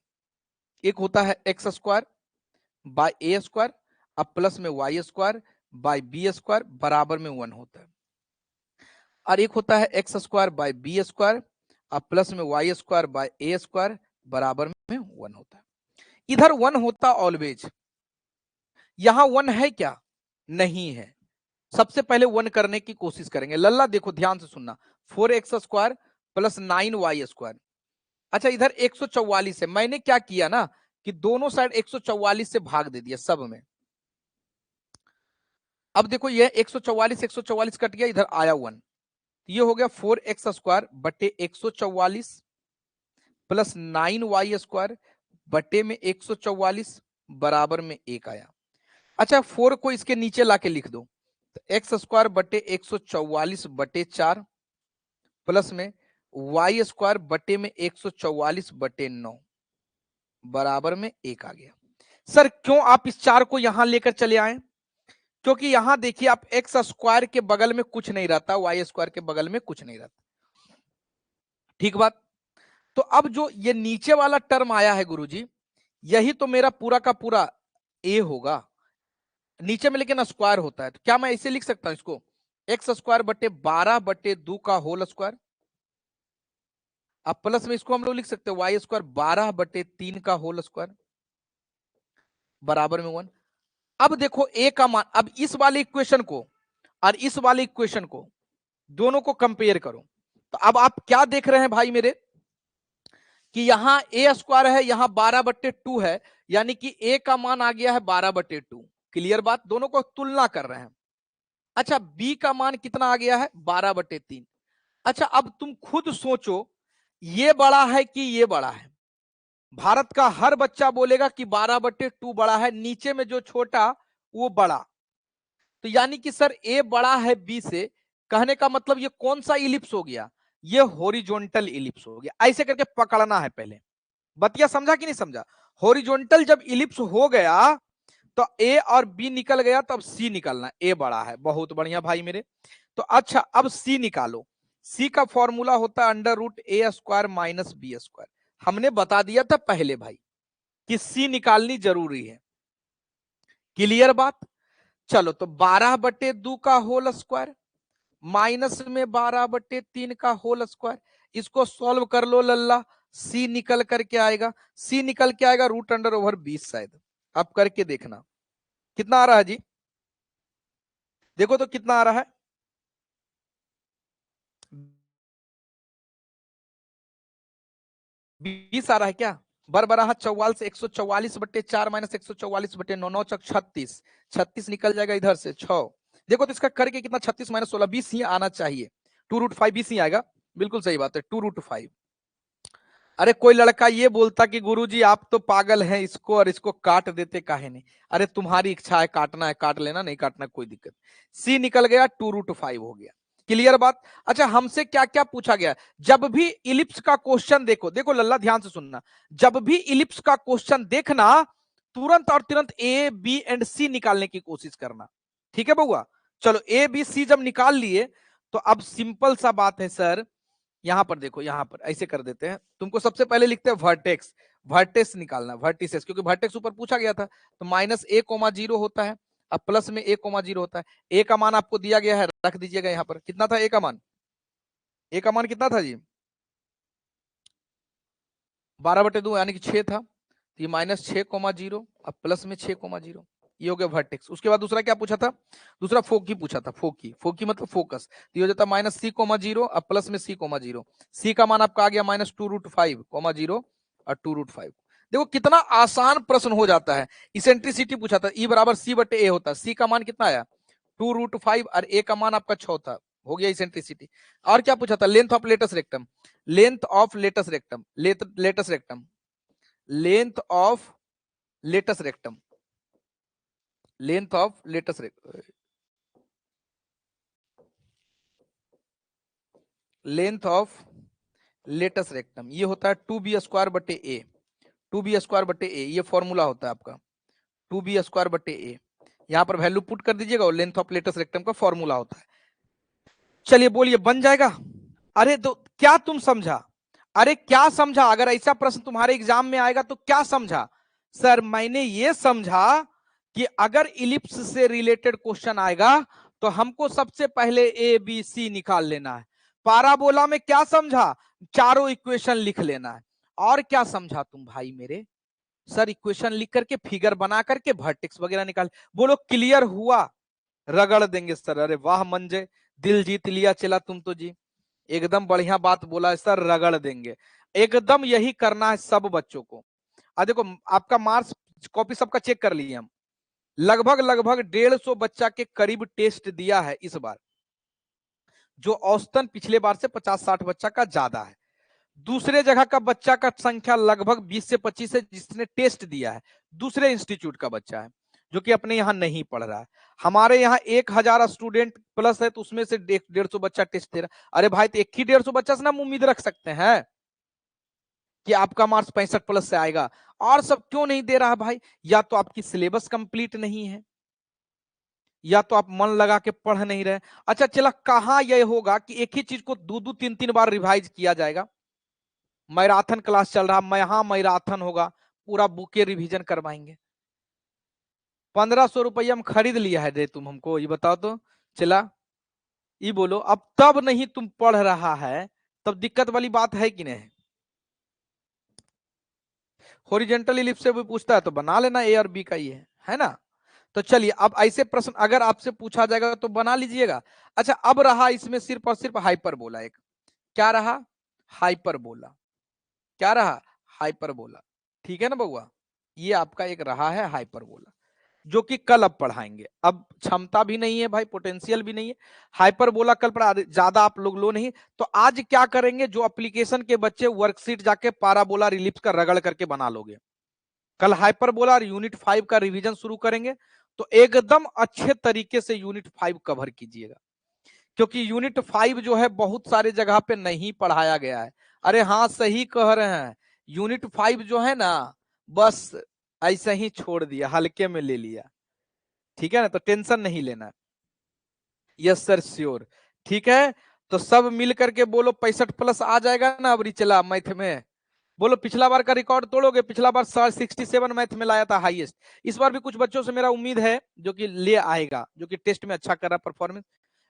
एक होता है x square by a square अब प्लस में y square by b square बराबर में 1 होता है, और एक होता है x square by b square और प्लस में y square by a square बराबर में 1 होता है। इधर 1 होता ऑलवेज, यहां 1 है क्या? नहीं है। सबसे पहले 1 करने की कोशिश करेंगे। लल्ला देखो ध्यान से सुनना, 4x square plus 9y square. अच्छा इधर 144 है, मैंने क्या किया ना कि दोनों साइड 144 से भाग दे दिया सब में। अब देखो ये 144 कट गया, इधर आया 1, ये हो गया 4x स्क्वायर बटे 144 प्लस 9y स्क्वायर बटे में 144 बराबर में 1 आया। अच्छा 4 को इसके नीचे लाके लिख दो, तो एक्स स्क्वायर बटे 144 बटे 4 प्लस में वाई स्क्वायर बटे में 144 बटे 9 बराबर में 1 आ गया। सर क्यों आप इस 4 को यहां लेकर चले आए? क्योंकि यहां देखिए आप एक्स स्क्वायर के बगल में कुछ नहीं रहता, वाई स्क्वायर के बगल में कुछ नहीं रहता। ठीक बात। तो अब जो ये नीचे वाला टर्म आया है गुरुजी, यही तो मेरा पूरा का पूरा ए होगा, नीचे में लेकिन स्क्वायर होता है, तो क्या मैं इसे लिख सकता हूं इसको एक्स स्क्वायर बटे 12 बटे 2 का होल स्क्वायर, अब प्लस में इसको हम लोग लिख सकते हैं वाई स्क्वायर 12 बटे 3 का होल स्क्वायर बराबर में 1। अब देखो ए का मान, अब इस वाले इक्वेशन को और इस वाले इक्वेशन को दोनों को कंपेयर करो, तो अब आप क्या देख रहे हैं भाई मेरे कि यहां ए स्क्वायर है, यहां 12/2 है, यानी कि ए का मान आ गया है 12/2। क्लियर बात, दोनों को तुलना कर रहे हैं। अच्छा बी का मान कितना आ गया है 12/3। अच्छा अब तुम खुद सोचो, ये बड़ा है कि ये बड़ा है? भारत का हर बच्चा बोलेगा कि 12/2 बड़ा है, नीचे में जो छोटा वो बड़ा। तो यानी कि सर ए बड़ा है बी से, कहने का मतलब ये कौन सा इलिप्स हो गया? ये हॉरिजॉन्टल इलिप्स हो गया। ऐसे करके पकड़ना है पहले। बतिया समझा कि नहीं समझा? हॉरिजॉन्टल जब इलिप्स हो गया तो ए और बी निकल गया, तब सी निकलना। ए बड़ा है, बहुत बढ़िया भाई मेरे। तो अच्छा अब सी निकालो। सी का फॉर्मूला होता है अंडर रूट ए स्क्वायर माइनस बी स्क्वायर। हमने बता दिया था पहले भाई कि सी निकालनी जरूरी है। क्लियर बात। चलो तो 12/2 का होल स्क्वायर माइनस में 12/3 का होल स्क्वायर, इसको सॉल्व कर लो लल्ला, सी निकल करके आएगा। सी निकल के आएगा रूट अंडर ओवर 20 शायद। अब करके देखना कितना आ रहा है जी, देखो तो कितना आ रहा है। 20 आ रहा है क्या? बरबराहा 44 से 144/4 माइनस 144/9 9 चक 36, 36 निकल जाएगा इधर से 6। देखो तो इसका करके कितना 36 माइनस 16 20 ही आना चाहिए। 2√5 20 ही आएगा। बिल्कुल सही बात है 2√5। अरे कोई लड़का ये बोलता कि गुरुजी आप तो पागल हैं, इसको और इसको काट देते काहे नहीं? अरे तुम्हारी इच्छा है, काटना है काट लेना, नहीं काटना कोई दिक्कत। सी निकल गया 2√5 हो गया। क्लियर बात। अच्छा हमसे क्या क्या पूछा गया? जब भी इलिप्स का क्वेश्चन देखो, देखो लल्ला ध्यान से सुनना, जब भी इलिप्स का क्वेश्चन देखना तुरंत और तुरंत ए बी एंड सी निकालने की कोशिश करना। ठीक है बउआ? चलो ए बी सी जब निकाल लिए तो अब सिंपल सा बात है सर, यहां पर देखो, यहां पर ऐसे कर देते हैं, तुमको सबसे पहले लिखते हैं वर्टेक्स, वर्टेक्स निकालना, वर्टिसेस, क्योंकि वर्टेक्स ऊपर पूछा गया था। तो माइनस ए कोमा 0 होता है, अब प्लस में ए कोमा 0 होता है। ए का मान आपको दिया गया है, रख दीजिएगा यहां पर। कितना था ए का मान? ए का मान कितना था जी? 12/2 यानी कि 6 था। तो ये माइनस 6,0 अब प्लस में 6,0, ये हो गया वर्टेक्स। उसके बाद दूसरा क्या पूछा था? दूसरा फोकी पूछा था, फोकी, फोकी मतलब फोकस। तो ये हो जाता माइनस C,0 अब प्लस में C,0। सी का मान आपका आ गया माइनस 2√5,0 और 2√5। देखो कितना आसान प्रश्न हो जाता है। इसेंट्रिसिटी पूछा था, ई बराबर सी बटे ए होता है। सी का मान कितना आया 2√5 और ए का मान आपका 6 था, हो गया इसेंट्रिसिटी। और क्या पूछा था? Length of latus rectum, length of latus rectum, latus rectum, length of latus rectum, length of latus length of latus rectum, ये होता है 2b स्क्वायर बटे ए, 2b स्क्वायर बटे ए, ये फॉर्मूला होता है आपका 2b स्क्वायर बटे ए। यहां पर वैल्यू पुट कर दीजिएगा और लेंथ ऑफ लेटस रेक्टम का फॉर्मूला होता है। चलिए बोलिए बन जाएगा? अरे तो क्या तुम समझा? अरे क्या समझा? अगर ऐसा प्रश्न तुम्हारे एग्जाम में आएगा तो क्या समझा? सर मैंने ये समझा कि अगर इलिप्स से रिलेटेड क्वेश्चन आएगा तो हमको सबसे पहले ए बी सी निकाल लेना है। पाराबोला में क्या समझा, चारों इक्वेशन लिख लेना है। और क्या समझा तुम भाई मेरे, सर इक्वेशन लिख करके फिगर बना करके वर्टेक्स वगैरह निकाल। बोलो क्लियर हुआ, रगड़ देंगे सर। अरे वाह मंजे, दिल जीत लिया चला तुम तो जी, एकदम बढ़िया बात बोला है सर, रगड़ देंगे। एकदम यही करना है सब बच्चों को। देखो आपका मार्क्स कॉपी सबका चेक कर लिए हम, लगभग 150 बच्चा के करीब टेस्ट दिया है इस बार, जो औसतन पिछले बार से 50-60 बच्चा का ज्यादा है। दूसरे जगह का बच्चा का संख्या लगभग 20 से 25 है जिसने टेस्ट दिया है, दूसरे इंस्टीट्यूट का बच्चा है जो कि अपने यहाँ नहीं पढ़ रहा है। हमारे यहाँ 1000 स्टूडेंट प्लस है तो उसमें से 150 बच्चा टेस्ट दे रहा है। अरे भाई तो 150 बच्चा से ना हम उम्मीद रख सकते हैं कि आपका मार्क्स 65 प्लस से आएगा, और सब क्यों नहीं दे रहा भाई? या तो आपकी सिलेबस कंप्लीट नहीं है, या तो आप मन लगा के पढ़ नहीं रहे। अच्छा चला, कहां यह होगा कि एक ही चीज को 2-2 3-3 बार रिवाइज किया जाएगा? मैराथन क्लास चल रहा, मैं यहां मैराथन होगा, पूरा बुके रिवीजन करवाएंगे। 1500 रुपया हम खरीद लिया है दे तुम हमको, ये बताओ तो चला, ये बोलो। अब तब नहीं तुम पढ़ रहा है, तब दिक्कत वाली बात है कि नहीं? हॉरिजॉन्टल इलिप्स से भी पूछता है तो बना लेना, ए और बी का ही है ना। तो चलिए अब ऐसे प्रश्न अगर आपसे पूछा जाएगा तो बना लीजिएगा। अच्छा अब रहा इसमें सिर्फ और सिर्फ हाइपरबोला, एक क्या रहा, हाइपरबोला। क्या रहा, हाइपरबोला। ठीक है ना बउआ, ये आपका एक रहा है हाइपरबोला, जो कि कल अब पढ़ाएंगे। अब क्षमता भी नहीं है भाई, पोटेंशियल भी नहीं है, हाइपरबोला कल पढ़ा, ज्यादा आप लोग लो नहीं। तो आज क्या करेंगे, जो एप्लीकेशन के बच्चे वर्कशीट जाके पाराबोला रिलिप्स का रगड़ करके बना लोगे, कल हाइपरबोला और यूनिट 5 का रिवीजन शुरू करेंगे। तो एकदम अच्छे तरीके से यूनिट 5 कवर कीजिएगा, क्योंकि यूनिट 5 जो है बहुत सारे जगह पे नहीं पढ़ाया गया है। अरे हाँ सही कह रहे हैं, यूनिट 5 जो है ना, बस ऐसे ही छोड़ दिया, हल्के में ले लिया। ठीक है ना, तो टेंशन नहीं लेना। Yes sir sure. ठीक है, तो सब मिल करके बोलो 65 प्लस आ जाएगा ना अब रिचला मैथ में? बोलो पिछला बार का रिकॉर्ड तोड़ोगे? पिछला बार 67 मैथ में लाया था हाईएस्ट। इस बार भी कुछ बच्चों से मेरा उम्मीद है जो कि ले आएगा, जो कि टेस्ट में अच्छा कर रहा परफॉर्मेंस।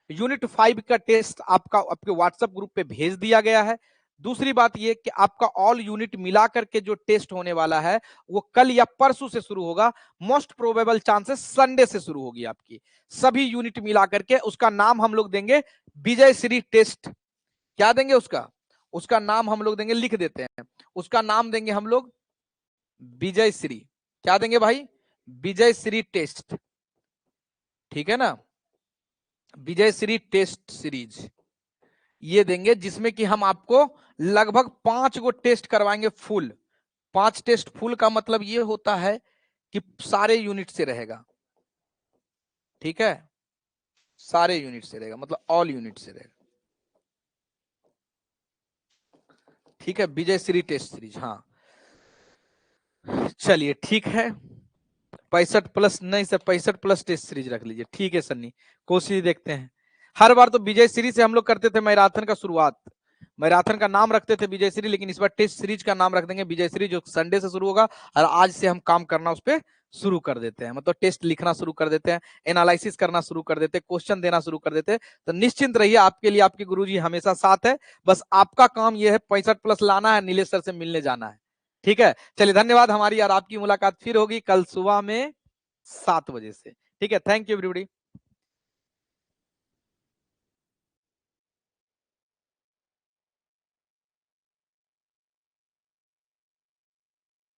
यूनिट 5 का टेस्ट आपका आपके व्हाट्सएप ग्रुप पे भेज दिया गया है। दूसरी बात ये कि आपका ऑल यूनिट मिला करके जो टेस्ट होने वाला है वो कल या परसों से शुरू होगा, मोस्ट प्रोबेबल चांसेस संडे से शुरू होगी आपकी, सभी यूनिट मिला करके। उसका नाम हम लोग देंगे विजय श्री टेस्ट। क्या देंगे उसका? उसका नाम हम लोग देंगे, लिख देते हैं, उसका नाम देंगे हम लोग विजय श्री। क्या देंगे भाई? विजय श्री टेस्ट। ठीक है ना, विजय श्री टेस्ट सीरीज ये देंगे, जिसमें कि हम आपको लगभग 5 गो टेस्ट करवाएंगे फुल। 5 टेस्ट फुल का मतलब ये होता है कि सारे यूनिट से रहेगा। ठीक है, सारे यूनिट से रहेगा, मतलब ऑल यूनिट से रहेगा। ठीक है, विजय श्री टेस्ट सीरीज। हाँ चलिए ठीक है, 65 प्लस नहीं सर, 65 प्लस टेस्ट सीरीज रख लीजिए। ठीक है सन्नी, कोशिश देखते हैं। हर बार तो विजय श्री से हम लोग करते थे मैराथन का शुरुआत, मैराथन का नाम रखते थे विजय श्री, लेकिन इस बार टेस्ट सीरीज का नाम रख देंगे विजय श्री, जो संडे से शुरू होगा। और आज से हम काम करना उस पर शुरू कर देते हैं, मतलब टेस्ट लिखना शुरू कर देते हैं, एनालिसिस करना शुरू कर देते हैं, क्वेश्चन देना शुरू कर देते हैं। तो निश्चिंत रहिए, आपके लिए आपके गुरुजी हमेशा साथ है। बस आपका काम यह है 65 प्लस लाना है, नीलेश सर से मिलने जाना है। ठीक है, चलिए धन्यवाद। हमारी और आपकी मुलाकात फिर होगी कल सुबह में 7 बजे से। ठीक है, थैंक यू एवरीबॉडी।